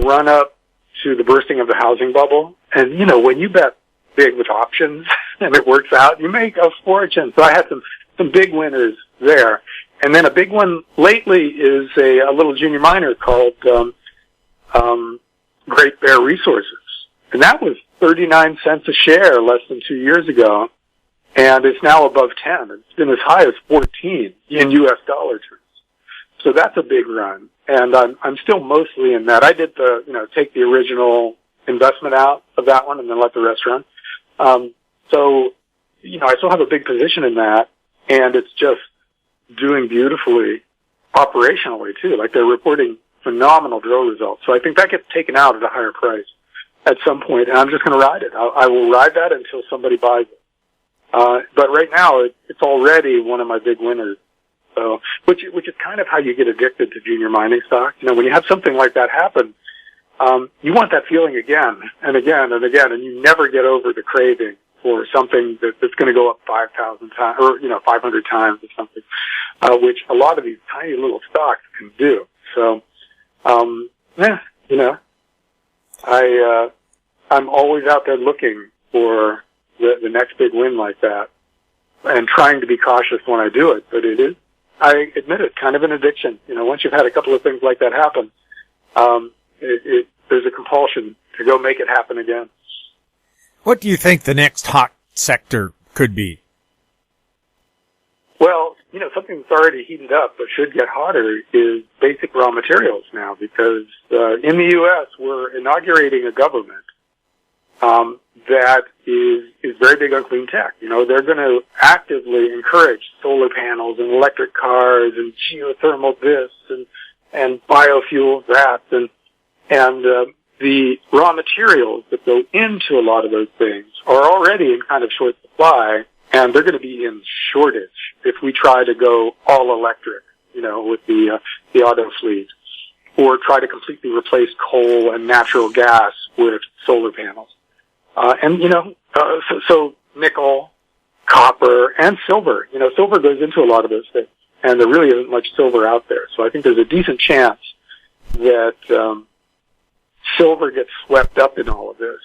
Speaker 6: run-up to the bursting of the housing bubble. And, when you bet big with options and it works out, you make a fortune. So I had some big winners there. And then a big one lately is a little junior miner called Great Bear Resources. And that was 39 cents a share less than 2 years ago. And it's now above 10. It's been as high as 14 in U.S. dollar terms. So that's a big run. And I'm still mostly in that. I did take the original investment out of that one and then let the rest run. So, I still have a big position in that, and it's just doing beautifully operationally too. Like, they're reporting phenomenal drill results. So I think that gets taken out at a higher price at some point, and I'm just going to ride it. I will ride that until somebody buys it. But right now, it's already one of my big winners. So, which is kind of how you get addicted to junior mining stocks. When you have something like that happen, you want that feeling again and again and again, and you never get over the craving for something that's going to go up 5,000 times or 500 times or something, which a lot of these tiny little stocks can do. So, I'm always out there looking for the next big win like that, and trying to be cautious when I do it. But I admit it, kind of an addiction. Once you've had a couple of things like that happen, there's a compulsion to go make it happen again.
Speaker 1: What do you think the next hot sector could be?
Speaker 6: Well, something that's already heated up but should get hotter is basic raw materials now, because in the U.S. we're inaugurating a government that is very big on clean tech. They're going to actively encourage solar panels and electric cars and geothermal this and biofuels that, and the raw materials that go into a lot of those things are already in kind of short supply, and they're going to be in shortage if we try to go all electric, with the auto fleet, or try to completely replace coal and natural gas with solar panels. So nickel, copper, and silver. Silver goes into a lot of those things, and there really isn't much silver out there. So I think there's a decent chance that silver gets swept up in all of this.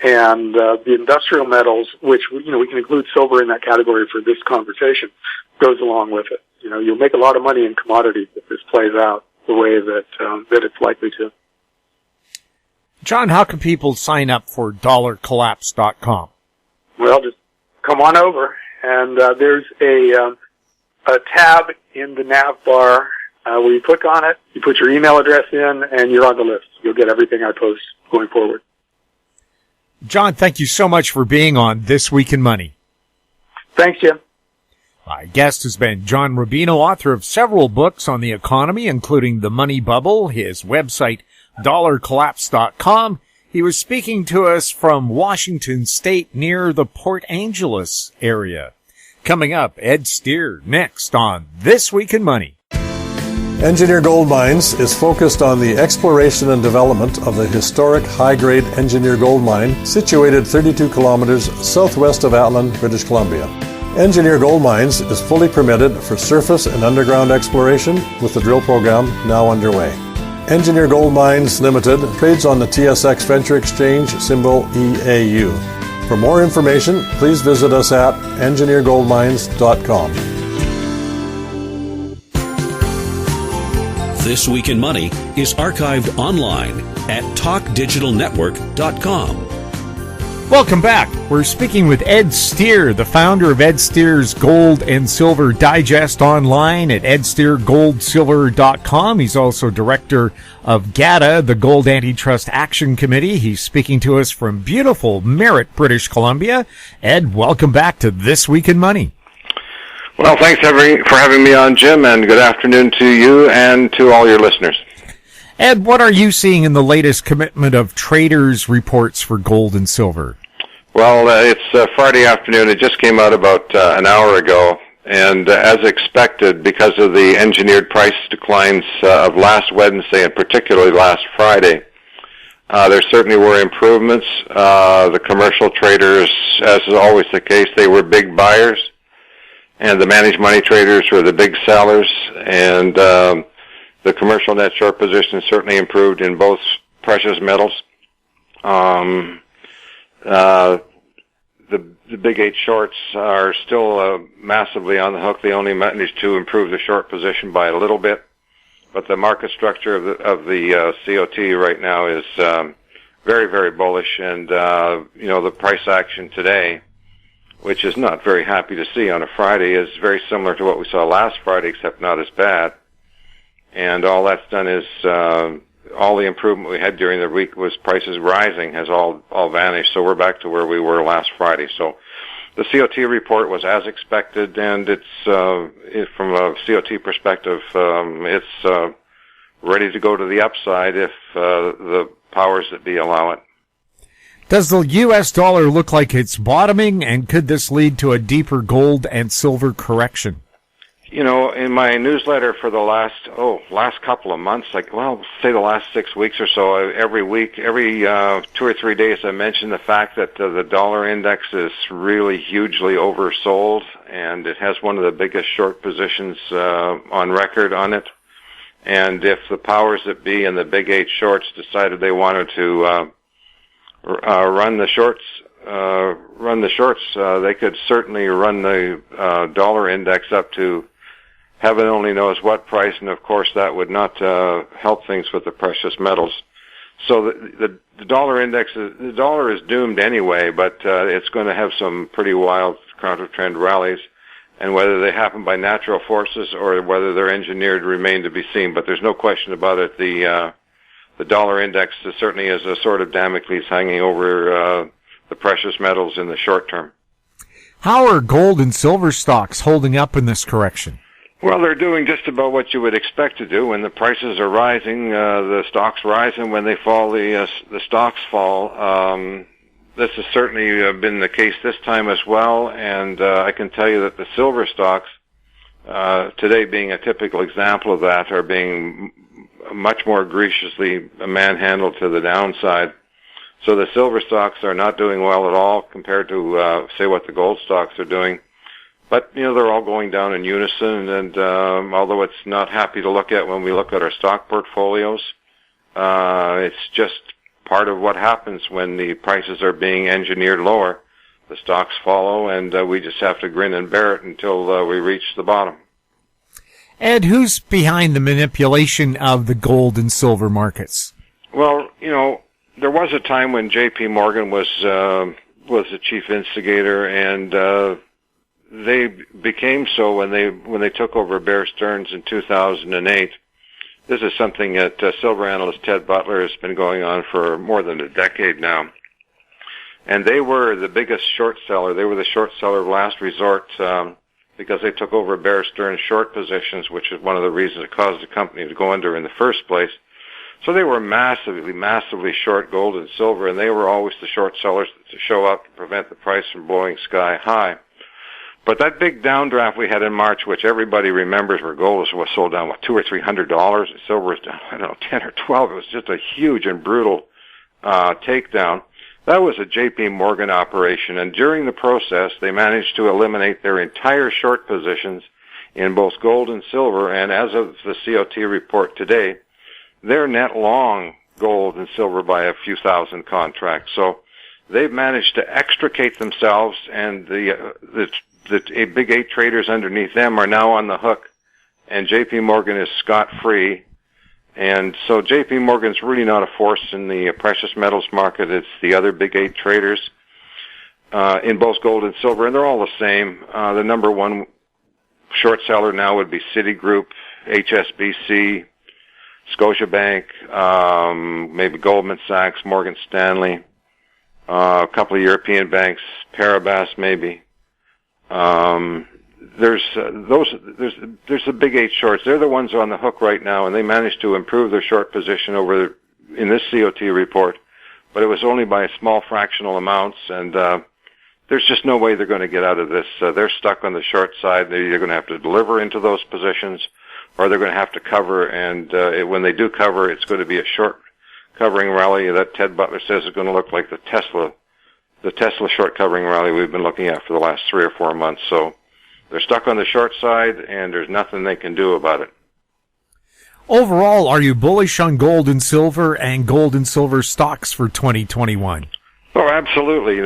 Speaker 6: And the industrial metals, which, we can include silver in that category for this conversation, goes along with it. You'll make a lot of money in commodities if this plays out the way that it's likely to.
Speaker 1: John, how can people sign up for dollarcollapse.com?
Speaker 6: Well, just come on over, and there's a tab in the nav bar where you click on it, you put your email address in, and you're on the list. You'll get everything I post going forward.
Speaker 1: John, thank you so much for being on This Week in Money.
Speaker 6: Thanks, Jim.
Speaker 1: My guest has been John Rubino, author of several books on the economy, including The Money Bubble, his website, dollarcollapse.com. He was speaking to us from Washington State near the Port Angeles area. Coming up, Ed Steer next on This Week in Money.
Speaker 5: Engineer Gold Mines is focused on the exploration and development of the historic high-grade Engineer Gold Mine situated 32 kilometers southwest of Atlin, British Columbia. Engineer Gold Mines is fully permitted for surface and underground exploration with the drill program now underway. Engineer Gold Mines Limited trades on the TSX Venture Exchange, symbol EAU. For more information, please visit us at engineergoldmines.com.
Speaker 3: This Week in Money is archived online at talkdigitalnetwork.com.
Speaker 1: Welcome back. We're speaking with Ed Steer, the founder of Ed Steer's Gold and Silver Digest online at edsteergoldsilver.com. He's also director of GATA, the Gold Antitrust Action Committee. He's speaking to us from beautiful Merritt, British Columbia. Ed, welcome back to This Week in Money.
Speaker 8: Well, thanks for having me on, Jim, and good afternoon to you and to all your listeners.
Speaker 1: Ed, what are you seeing in the latest commitment of traders' reports for gold and silver?
Speaker 8: Well, it's Friday afternoon. It just came out about an hour ago, and as expected, because of the engineered price declines of last Wednesday and particularly last Friday, there certainly were improvements. The commercial traders, as is always the case, they were big buyers, and the managed money traders were the big sellers, and the commercial net short position certainly improved in both precious metals. The big eight shorts are still massively on the hook. They only managed to improve the short position by a little bit, but the market structure of the COT right now is very, very bullish, and the price action today, which is not very happy to see on a Friday, is very similar to what we saw last Friday, except not as bad. And all that's done is all the improvement we had during the week was prices rising has all vanished. So we're back to where we were last Friday. So the COT report was as expected, and it's from a COT perspective, it's ready to go to the upside if the powers that be allow it.
Speaker 1: Does the U.S. dollar look like it's bottoming, and could this lead to a deeper gold and silver correction?
Speaker 8: In my newsletter for the last couple of months, say the last 6 weeks or so, every week, every 2 or 3 days, I mention the fact that the dollar index is really hugely oversold, and it has one of the biggest short positions on record on it. And if the powers that be and the big eight shorts decided they wanted to run the shorts, they could certainly run the dollar index up to heaven only knows what price, and of course that would not help things with the precious metals. So the dollar index, the dollar is doomed anyway, but it's going to have some pretty wild counter-trend rallies, and whether they happen by natural forces or whether they're engineered remain to be seen. But there's no question about it. The dollar index certainly is a sort of Damocles hanging over the precious metals in the short term.
Speaker 1: How are gold and silver stocks holding up in this correction?
Speaker 8: Well, they're doing just about what you would expect to do. When the prices are rising, the stocks rise, and when they fall, the stocks fall. This has certainly been the case this time as well, and I can tell you that the silver stocks, today being a typical example of that, are being much more egregiously manhandled to the downside. So the silver stocks are not doing well at all compared to, say, what the gold stocks are doing. But, they're all going down in unison, and although it's not happy to look at when we look at our stock portfolios, it's just part of what happens when the prices are being engineered lower. The stocks follow, and we just have to grin and bear it until we reach the bottom.
Speaker 1: Ed, who's behind the manipulation of the gold and silver markets?
Speaker 8: Well, there was a time when J.P. Morgan was the chief instigator, and they became so when they took over Bear Stearns in 2008. This is something that silver analyst Ted Butler has been going on for more than a decade now. And they were the biggest short seller. They were the short seller of last resort because they took over Bear Stearns short positions, which is one of the reasons it caused the company to go under in the first place. So they were massively short gold and silver, and they were always the short sellers to show up to prevent the price from blowing sky high. But that big downdraft we had in March, which everybody remembers, where gold was sold down, $200 or $300, and silver was down, 10 or 12. It was just a huge and brutal takedown. That was a J.P. Morgan operation, and during the process, they managed to eliminate their entire short positions in both gold and silver, and as of the COT report today, they're net long gold and silver by a few thousand contracts. So they've managed to extricate themselves, and the big eight traders underneath them are now on the hook, and J.P. Morgan is scot-free. And so J.P. Morgan's really not a force in the precious metals market. It's the other big eight traders in both gold and silver, and they're all the same. The number one short seller now would be Citigroup, HSBC, Scotiabank, maybe Goldman Sachs, Morgan Stanley, a couple of European banks, Paribas maybe. There's the big eight shorts. They're the ones on the hook right now, and they managed to improve their short position in this COT report, but it was only by small fractional amounts, and there's just no way they're going to get out of this. They're stuck on the short side. They're either going to have to deliver into those positions, or they're going to have to cover, and when they do cover, it's going to be a short covering rally that Ted Butler says is going to look like the Tesla short covering rally we've been looking at for the last 3 or 4 months. So they're stuck on the short side, and there's nothing they can do about it.
Speaker 1: Overall, are you bullish on gold and silver stocks for 2021?
Speaker 8: Oh, absolutely.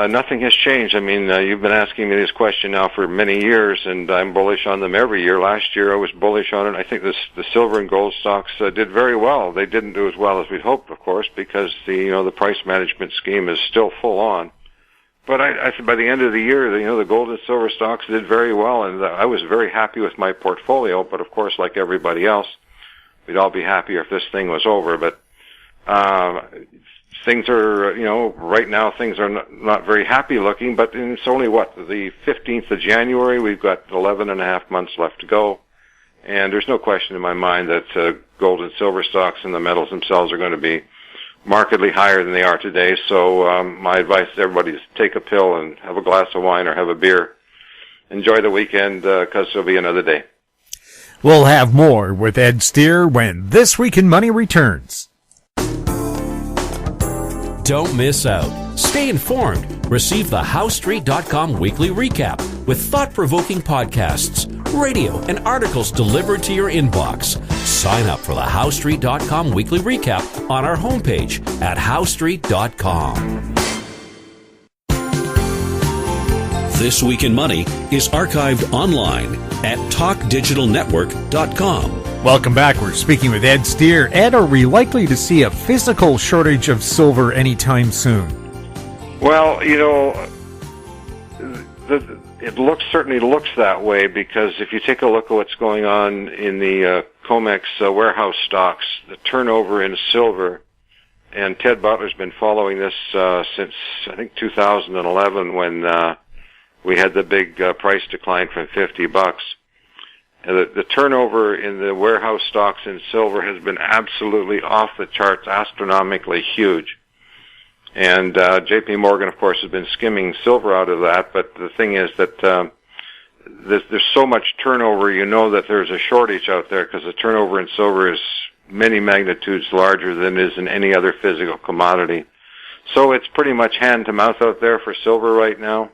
Speaker 8: Nothing has changed. I mean, you've been asking me this question now for many years, and I'm bullish on them every year. Last year I was bullish on it. I think the silver and gold stocks did very well. They didn't do as well as we'd hoped, of course, because the price management scheme is still full on. But I by the end of the year, the gold and silver stocks did very well, and I was very happy with my portfolio. But of course, like everybody else, we'd all be happier if this thing was over. But things are, right now things are not very happy looking, but it's only the 15th of January. We've got 11 and a half months left to go. And there's no question in my mind that gold and silver stocks and the metals themselves are going to be markedly higher than they are today. So my advice to everybody is take a pill and have a glass of wine or have a beer. Enjoy the weekend because there'll be another day.
Speaker 1: We'll have more with Ed Steer when This Week in Money returns.
Speaker 3: Don't miss out. Stay informed. Receive the HowStreet.com weekly recap with thought-provoking podcasts, radio, and articles delivered to your inbox. Sign up for the HowStreet.com weekly recap on our homepage at HowStreet.com. This Week in Money is archived online at talkdigitalnetwork.com.
Speaker 1: Welcome back. We're speaking with Ed Steer. Ed, are we likely to see a physical shortage of silver anytime soon?
Speaker 8: Well, it certainly looks that way, because if you take a look at what's going on in the COMEX warehouse stocks, the turnover in silver, and Ted Butler's been following this since, I think, 2011, when we had the big price decline from $50. The turnover in the warehouse stocks in silver has been absolutely off the charts, astronomically huge. And J.P. Morgan, of course, has been skimming silver out of that. But the thing is that there's so much turnover, that there's a shortage out there, because the turnover in silver is many magnitudes larger than it is in any other physical commodity. So it's pretty much hand to mouth out there for silver right now.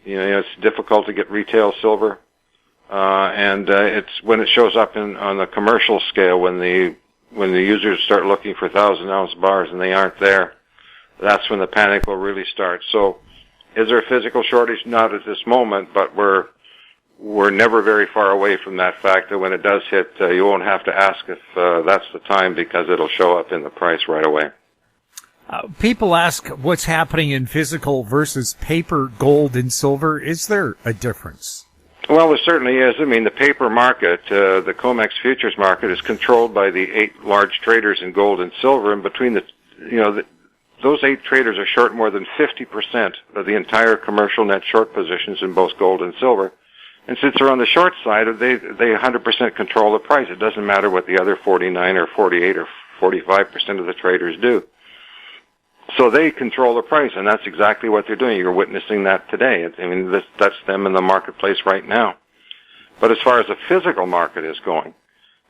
Speaker 8: It's difficult to get retail silver. And it's when it shows up on the commercial scale, when the users start looking for 1,000-ounce bars and they aren't there, that's when the panic will really start. So, is there a physical shortage? Not at this moment, but we're never very far away from that fact that when it does hit, you won't have to ask if that's the time, because it'll show up in the price right away.
Speaker 1: People ask what's happening in physical versus paper gold and silver. Is there a difference?
Speaker 8: Well, there certainly is. I mean, the paper market, the COMEX futures market, is controlled by the 8 large traders in gold and silver, and between those 8 traders are short more than 50% of the entire commercial net short positions in both gold and silver. And since they're on the short side, they 100% control the price. It doesn't matter what the other 49 or 48 or 45% of the traders do. So they control the price, and that's exactly what they're doing. You're witnessing that today. That's them in the marketplace right now. But as far as the physical market is going,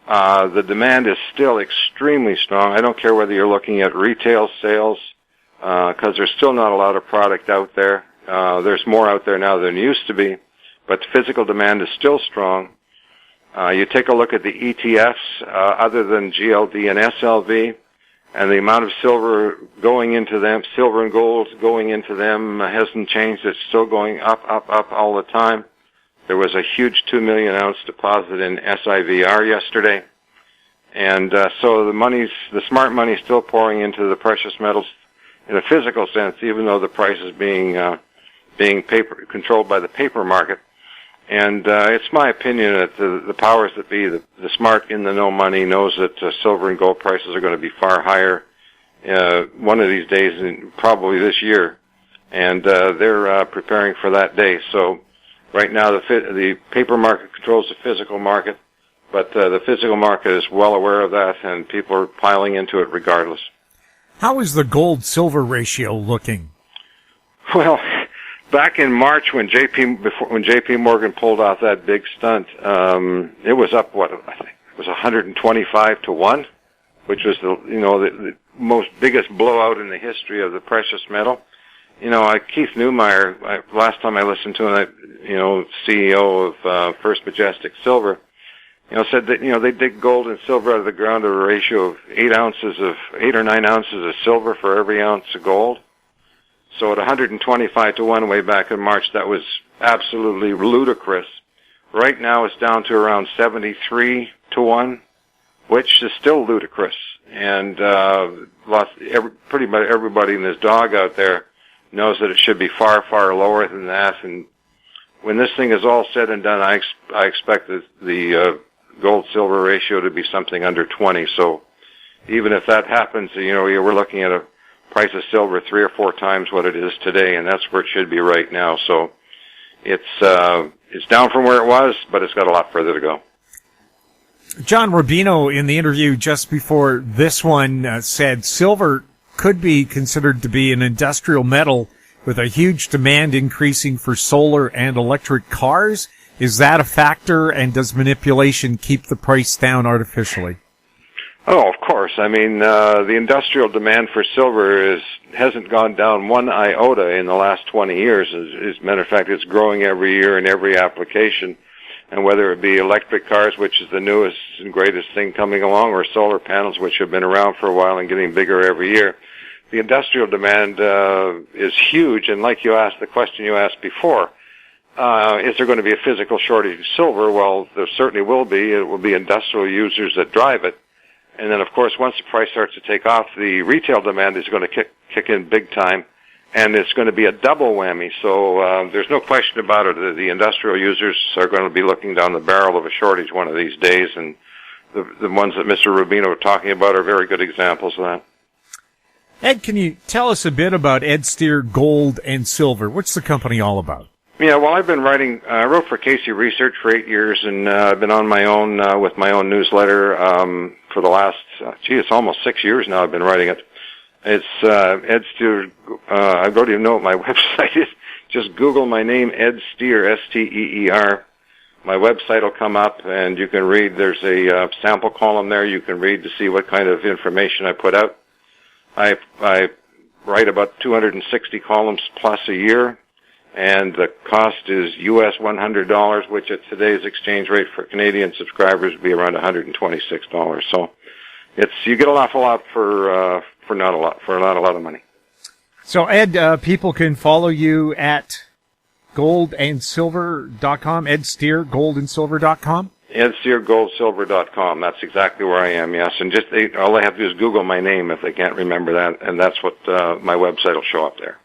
Speaker 8: the demand is still extremely strong. I don't care whether you're looking at retail sales, because there's still not a lot of product out there. There's more out there now than used to be, but physical demand is still strong. You take a look at the ETFs, other than GLD and SLV, and the amount of silver going into them, silver and gold going into them, hasn't changed. It's still going up all the time. There was a huge 2 million ounce deposit in SIVR yesterday. And so the smart money is still pouring into the precious metals in a physical sense, even though the price is being controlled by the paper market. And it's my opinion that the powers that be, the smart in the know money, knows that silver and gold prices are going to be far higher one of these days, probably this year. And they're preparing for that day. So right now the paper market controls the physical market, but the physical market is well aware of that, and people are piling into it regardless.
Speaker 1: How is the gold-silver ratio looking?
Speaker 8: Well, back in March, when J.P. Morgan pulled off that big stunt, it was up, I think it was 125 to 1, which was the most biggest blowout in the history of the precious metal. Keith Neumeyer, last time I listened to him, CEO of First Majestic Silver, said that, they dig gold and silver out of the ground at a ratio of 8 or 9 ounces of silver for every ounce of gold. So at 125 to 1 way back in March, that was absolutely ludicrous. Right now it's down to around 73 to 1, which is still ludicrous. And pretty much everybody and his dog out there knows that it should be far, far lower than that. And when this thing is all said and done, I expect the gold-silver ratio to be something under 20. So even if that happens, we're looking at a price of silver 3 or 4 times what it is today, and that's where it should be right now. So it's down from where it was, but it's got a lot further to go.
Speaker 1: John Rubino, in the interview just before this one, said silver could be considered to be an industrial metal with a huge demand increasing for solar and electric cars. Is that a factor, and does manipulation keep the price down artificially?
Speaker 8: Oh, of course. I mean, the industrial demand for silver hasn't gone down one iota in the last 20 years. As a matter of fact, it's growing every year in every application. And whether it be electric cars, which is the newest and greatest thing coming along, or solar panels, which have been around for a while and getting bigger every year, the industrial demand is huge. And like you asked, the question you asked before, is there going to be a physical shortage of silver? Well, there certainly will be. It will be industrial users that drive it. And then, of course, once the price starts to take off, the retail demand is going to kick in big time, and it's going to be a double whammy. So there's no question about it. The industrial users are going to be looking down the barrel of a shortage one of these days, and the ones that Mr. Rubino was talking about are very good examples of that.
Speaker 1: Ed, can you tell us a bit about Ed Steer Gold and Silver? What's the company all about?
Speaker 8: Yeah, well, I've been I wrote for Casey Research for 8 years, and I've been on my own with my own newsletter for the last, it's almost 6 years now I've been writing it. It's Ed Steer, I don't even know what my website is. Just Google my name, Ed Steer, S-T-E-E-R. My website will come up, and you can read. There's a sample column there you can read to see what kind of information I put out. I write about 260 columns plus a year. And the cost is US $100, which at today's exchange rate for Canadian subscribers would be around $126. So you get an awful lot for not a lot of money.
Speaker 1: So Ed, people can follow you at goldandsilver.com, Ed Steer, goldandsilver.com?
Speaker 8: EdSteerGoldSilver.com. That's exactly where I am, yes. And all they have to do is Google my name if they can't remember that, and that's what my website will show up there.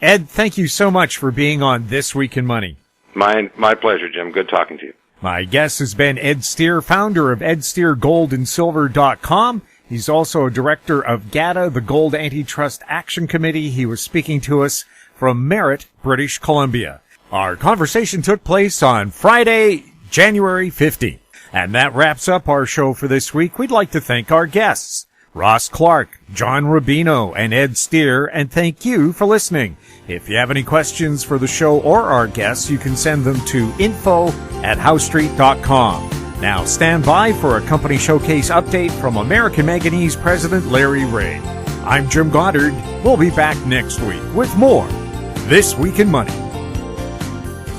Speaker 1: Ed, thank you so much for being on This Week in Money.
Speaker 8: My pleasure, Jim. Good talking to you.
Speaker 1: My guest has been Ed Steer, founder of EdSteerGoldandSilver.com. He's also a director of GATA, the Gold Antitrust Action Committee. He was speaking to us from Merritt, British Columbia. Our conversation took place on Friday, January 15th. And that wraps up our show for this week. We'd like to thank our guests, Ross Clark, John Rubino, and Ed Steer, and thank you for listening. If you have any questions for the show or our guests, you can send them to info@howestreet.com. Now stand by for a company showcase update from American Manganese President Larry Reaugh. I'm Jim Goddard. We'll be back next week with more This Week in Money.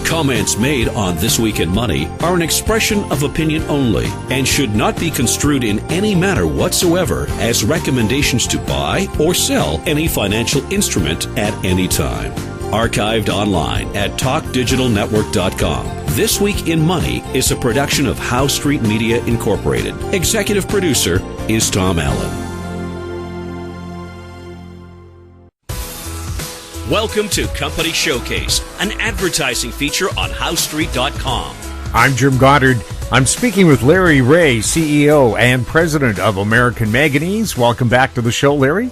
Speaker 3: Comments made on This Week in Money are an expression of opinion only and should not be construed in any manner whatsoever as recommendations to buy or sell any financial instrument at any time. Archived online at TalkDigitalNetwork.com. This Week in Money is a production of Howe Street Media Incorporated. Executive producer is Tom Allen. Welcome to Company Showcase, an advertising feature on HoweStreet.com.
Speaker 1: I'm Jim Goddard. I'm speaking with Larry Reaugh, CEO and President of American Manganese. Welcome back to the show, Larry.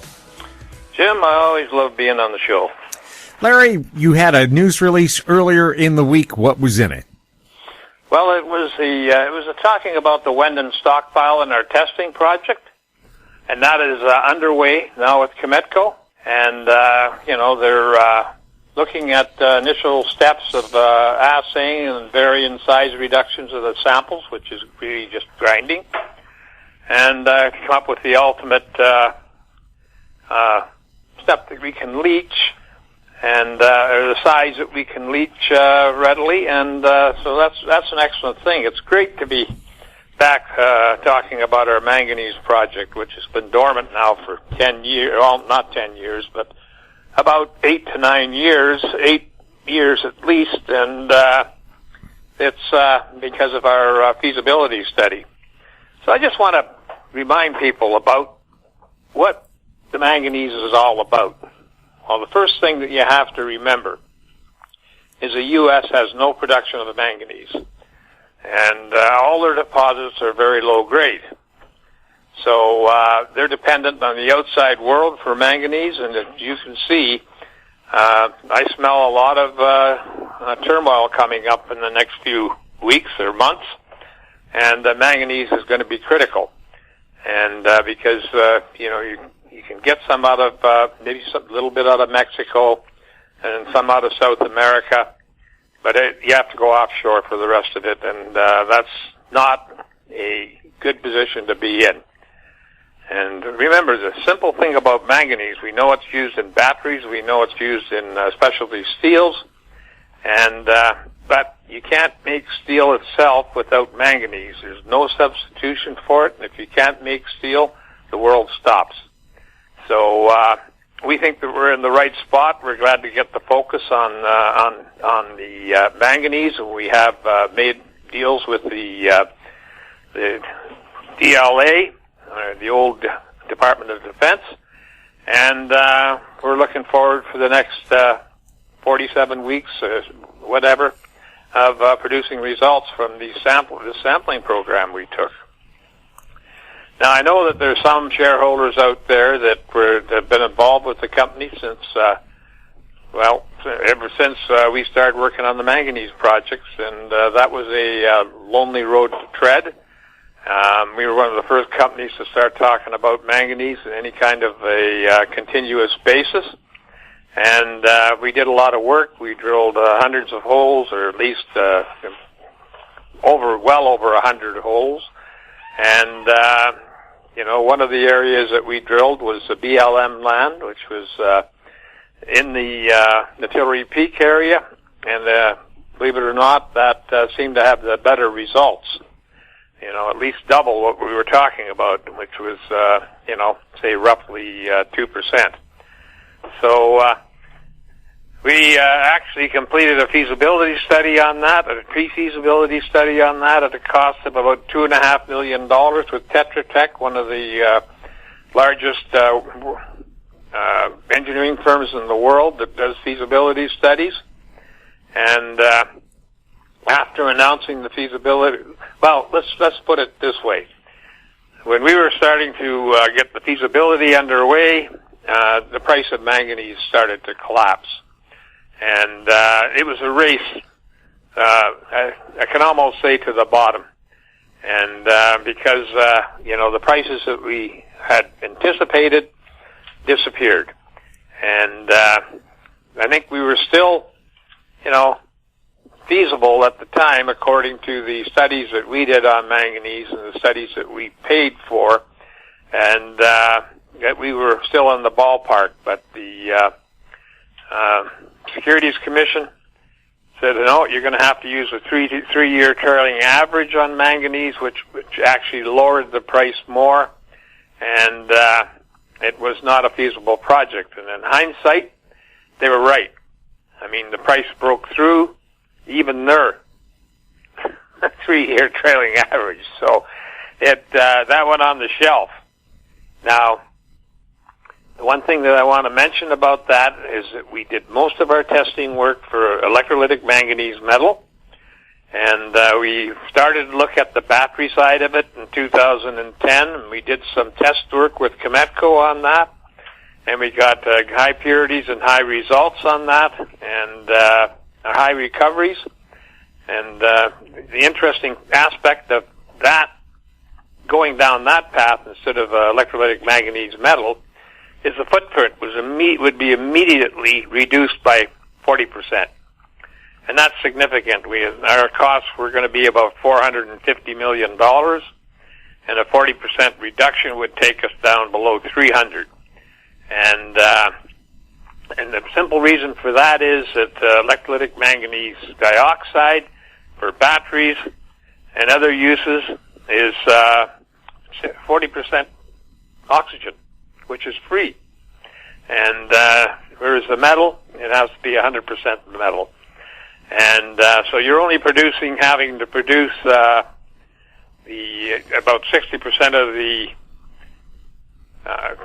Speaker 4: Jim, I always love being on the show.
Speaker 1: Larry, you had a news release earlier in the week. What was in it?
Speaker 4: Well, it was talking about the Wenden stockpile and our testing project, and that is underway now with Cometco. And, they're looking at initial steps of assaying and varying size reductions of the samples, which is really just grinding, and come up with the ultimate step that we can leach, and or the size that we can leach readily. And so that's an excellent thing. It's great to be back talking about our manganese project, which has been dormant now for 10 years, well, not 10 years, but about 8 to 9 years, 8 years at least, and it's because of our feasibility study. So I just want to remind people about what the manganese is all about. Well, the first thing that you have to remember is the U.S. has no production of the manganese. And all their deposits are very low grade. So they're dependent on the outside world for manganese, and as you can see, I smell a lot of turmoil coming up in the next few weeks or months, and manganese is going to be critical. And because you can get some out of maybe a little bit out of Mexico and some out of South America, but you have to go offshore for the rest of it, and that's not a good position to be in. And remember, the simple thing about manganese, we know it's used in batteries, we know it's used in specialty steels, and but you can't make steel itself without manganese. There's no substitution for it, and if you can't make steel, the world stops. So
Speaker 9: we think that we're in the right spot. We're glad to get the focus on the manganese. We have made deals with the DLA, the old Department of Defense, and we're looking forward for the next 47 weeks, whatever, of producing results from the sampling program we took. Now, I know that there's some shareholders out there that have been involved with the company since, ever since we started working on the manganese projects, and that was a lonely road to tread. We were one of the first companies to start talking about manganese in any kind of a continuous basis, and we did a lot of work. We drilled hundreds of holes, or at least well over 100 holes, and one of the areas that we drilled was the BLM land, which was in the Tillery Peak area, and believe it or not, that seemed to have the better results. At least double what we were talking about, which was, say roughly 2%. So we actually completed a feasibility study on that, a pre-feasibility study on that at a cost of about $2.5 million with Tetra Tech, one of the largest engineering firms in the world that does feasibility studies. And after announcing the feasibility, let's put it this way. When we were starting to get the feasibility underway, the price of manganese started to collapse. And it was a race, I can almost say, to the bottom. And because, the prices that we had anticipated disappeared. And I think we were still, feasible at the time, according to the studies that we did on manganese and the studies that we paid for, and that we were still in the ballpark. But the Securities Commission said, no, you're going to have to use a three-year trailing average on manganese, which actually lowered the price more, and it was not a feasible project. And in hindsight, they were right. I mean, the price broke through even their three-year trailing average. So that went on the shelf. Now, the one thing that I want to mention about that is that we did most of our testing work for electrolytic manganese metal, and we started to look at the battery side of it in 2010, and we did some test work with Cometco on that, and we got high purities and high results on that, and high recoveries. And the interesting aspect of that, going down that path instead of electrolytic manganese metal, is the footprint would be immediately reduced by 40%. And that's significant. Our costs were going to be about $450 million, and a 40% reduction would take us down below 300. And the simple reason for that is that electrolytic manganese dioxide for batteries and other uses is 40% oxygen, which is free. And whereas the metal, it has to be 100% metal. And so you're only having to produce about 60% of the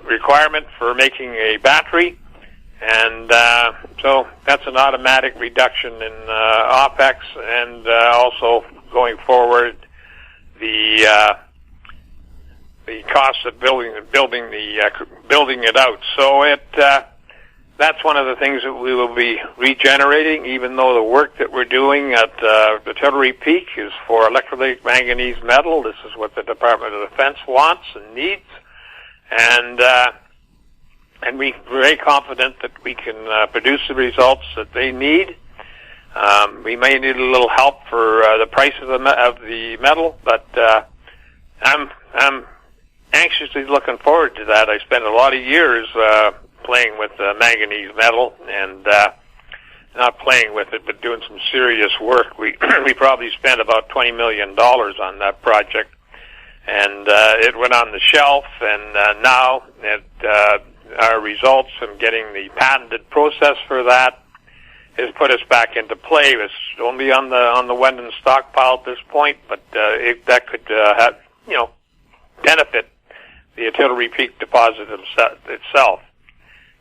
Speaker 9: requirement for making a battery. And so that's an automatic reduction in OPEX, and also going forward, the cost of building it out. So that's one of the things that we will be regenerating, even though the work that we're doing at the Tillery Peak is for electrolytic manganese metal. This is what the Department of Defense wants and needs, and we're very confident that we can produce the results that they need. We may need a little help for the price of the metal, but I'm anxiously looking forward to that. I spent a lot of years playing with manganese metal, and not playing with it, but doing some serious work. We probably spent about $20 million on that project, and it went on the shelf, and now our results and getting the patented process for that has put us back into play. It's only on the Wenden stockpile at this point, but that could have, benefit the Artillery Peak deposit itself.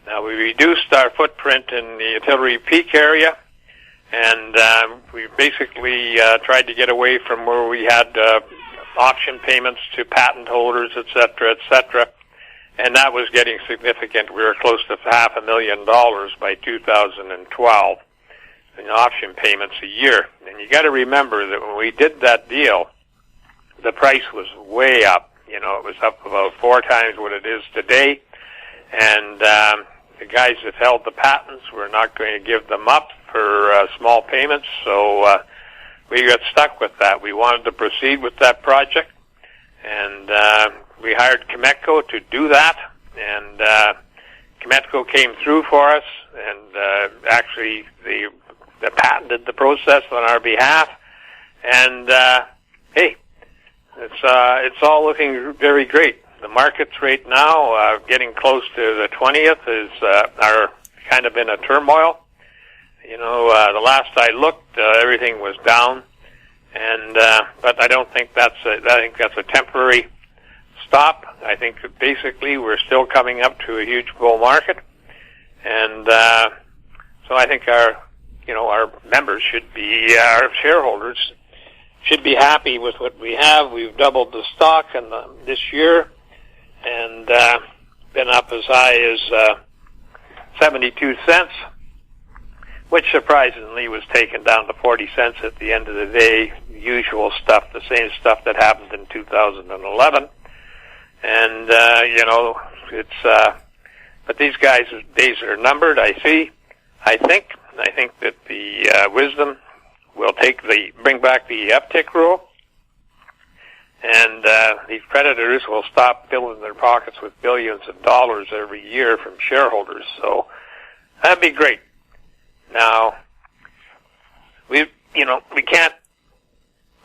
Speaker 9: Now, we reduced our footprint in the Artillery Peak area, and we basically tried to get away from where we had auction payments to patent holders, et cetera, and that was getting significant. We were close to $500,000 by 2012 in auction payments a year. And you got to remember that when we did that deal, the price was way up. It was up about 4 times what it is today, and the guys that held the patents were not going to give them up for small payments, so we got stuck with that. We wanted to proceed with that project, and we hired Cometco to do that, and Cometco came through for us, and actually they patented the process on our behalf, and hey, it's all looking very great. The markets right now, getting close to the 20th, are kind of in a turmoil. The last I looked, everything was down, and but I don't think that's a temporary stop. I think that basically we're still coming up to a huge bull market, and so I think our members should be, our shareholders should be happy with what we have. We've doubled the stock in this year, and been up as high as 72 cents, which surprisingly was taken down to 40 cents at the end of the day. Usual stuff, the same stuff that happened in 2011. And, but these guys' days are numbered, I think that the wisdom will bring back the uptick rule, and these creditors will stop filling their pockets with billions of dollars every year from shareholders. So that'd be great. Now, we can't.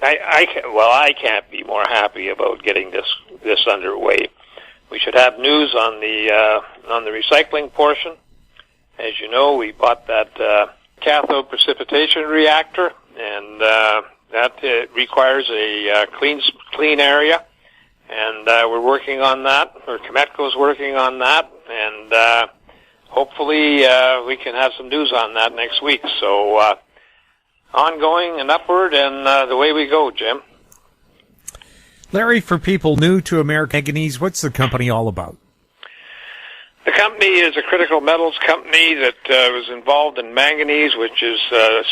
Speaker 9: I can't be more happy about getting this underway. We should have news on the recycling portion. As you know, we bought that cathode precipitation reactor, and that requires a clean area, and we're working on that, or Cometco's working on that, and hopefully we can have some news on that next week. So ongoing and upward, and the way we go, Jim.
Speaker 1: Larry, for people new to American Manganese, what's the company all about?
Speaker 9: The company is a critical metals company that was involved in manganese, which is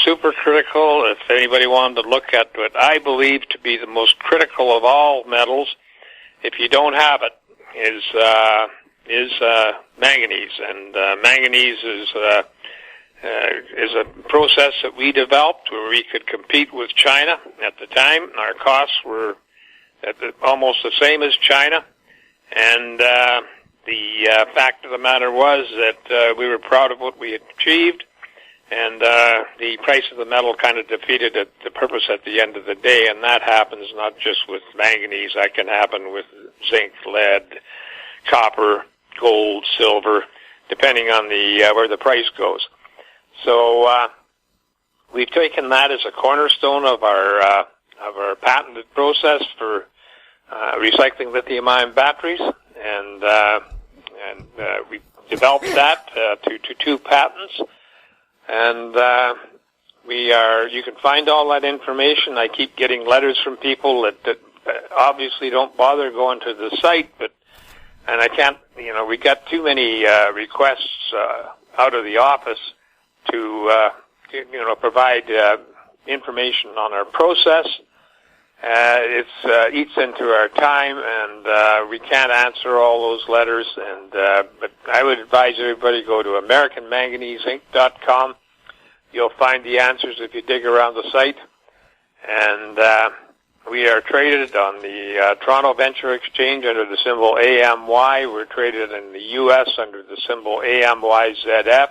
Speaker 9: super critical. If anybody wanted to look at what I believe to be the most critical of all metals, if you don't have it, is manganese. And manganese is a process that we developed where we could compete with China. At the time, our costs were almost the same as China, and the fact of the matter was that we were proud of what we had achieved, and the price of the metal kind of defeated the purpose at the end of the day, and that happens not just with manganese. That can happen with zinc, lead, copper, gold, silver, depending on where the price goes. So we've taken that as a cornerstone of our patented process for recycling lithium-ion batteries, and we developed that to 2 patents, and you can find all that information. I keep getting letters from people that obviously don't bother going to the site, and I can't, we got too many requests out of the office to provide information on our process. It eats into our time, and we can't answer all those letters. And but I would advise everybody go to AmericanManganeseInc.com. You'll find the answers if you dig around the site. And we are traded on the Toronto Venture Exchange under the symbol AMY. We're traded in the U.S. under the symbol AMYZF.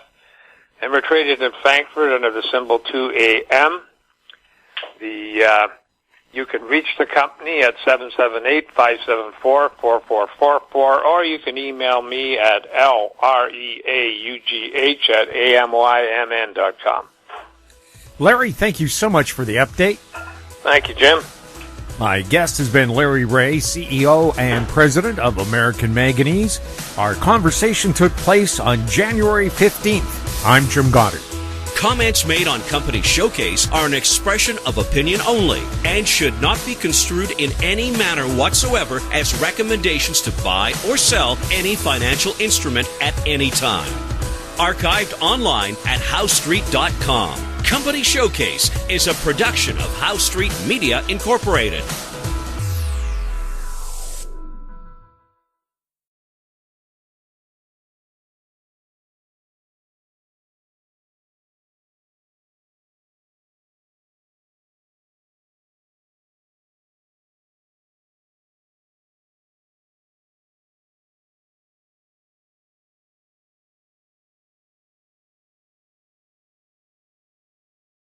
Speaker 9: And we're traded in Frankfurt under the symbol 2AM. The You can reach the company at 778-574-4444, or you can email me at LREAUGH@AMYMN.com.
Speaker 1: Larry, thank you so much for the update.
Speaker 9: Thank you, Jim.
Speaker 1: My guest has been Larry Reaugh, CEO and President of American Manganese. Our conversation took place on January 15th. I'm Jim Goddard.
Speaker 3: Comments made on Company Showcase are an expression of opinion only and should not be construed in any manner whatsoever as recommendations to buy or sell any financial instrument at any time. Archived online at HowStreet.com. Company Showcase is a production of How Street Media Incorporated.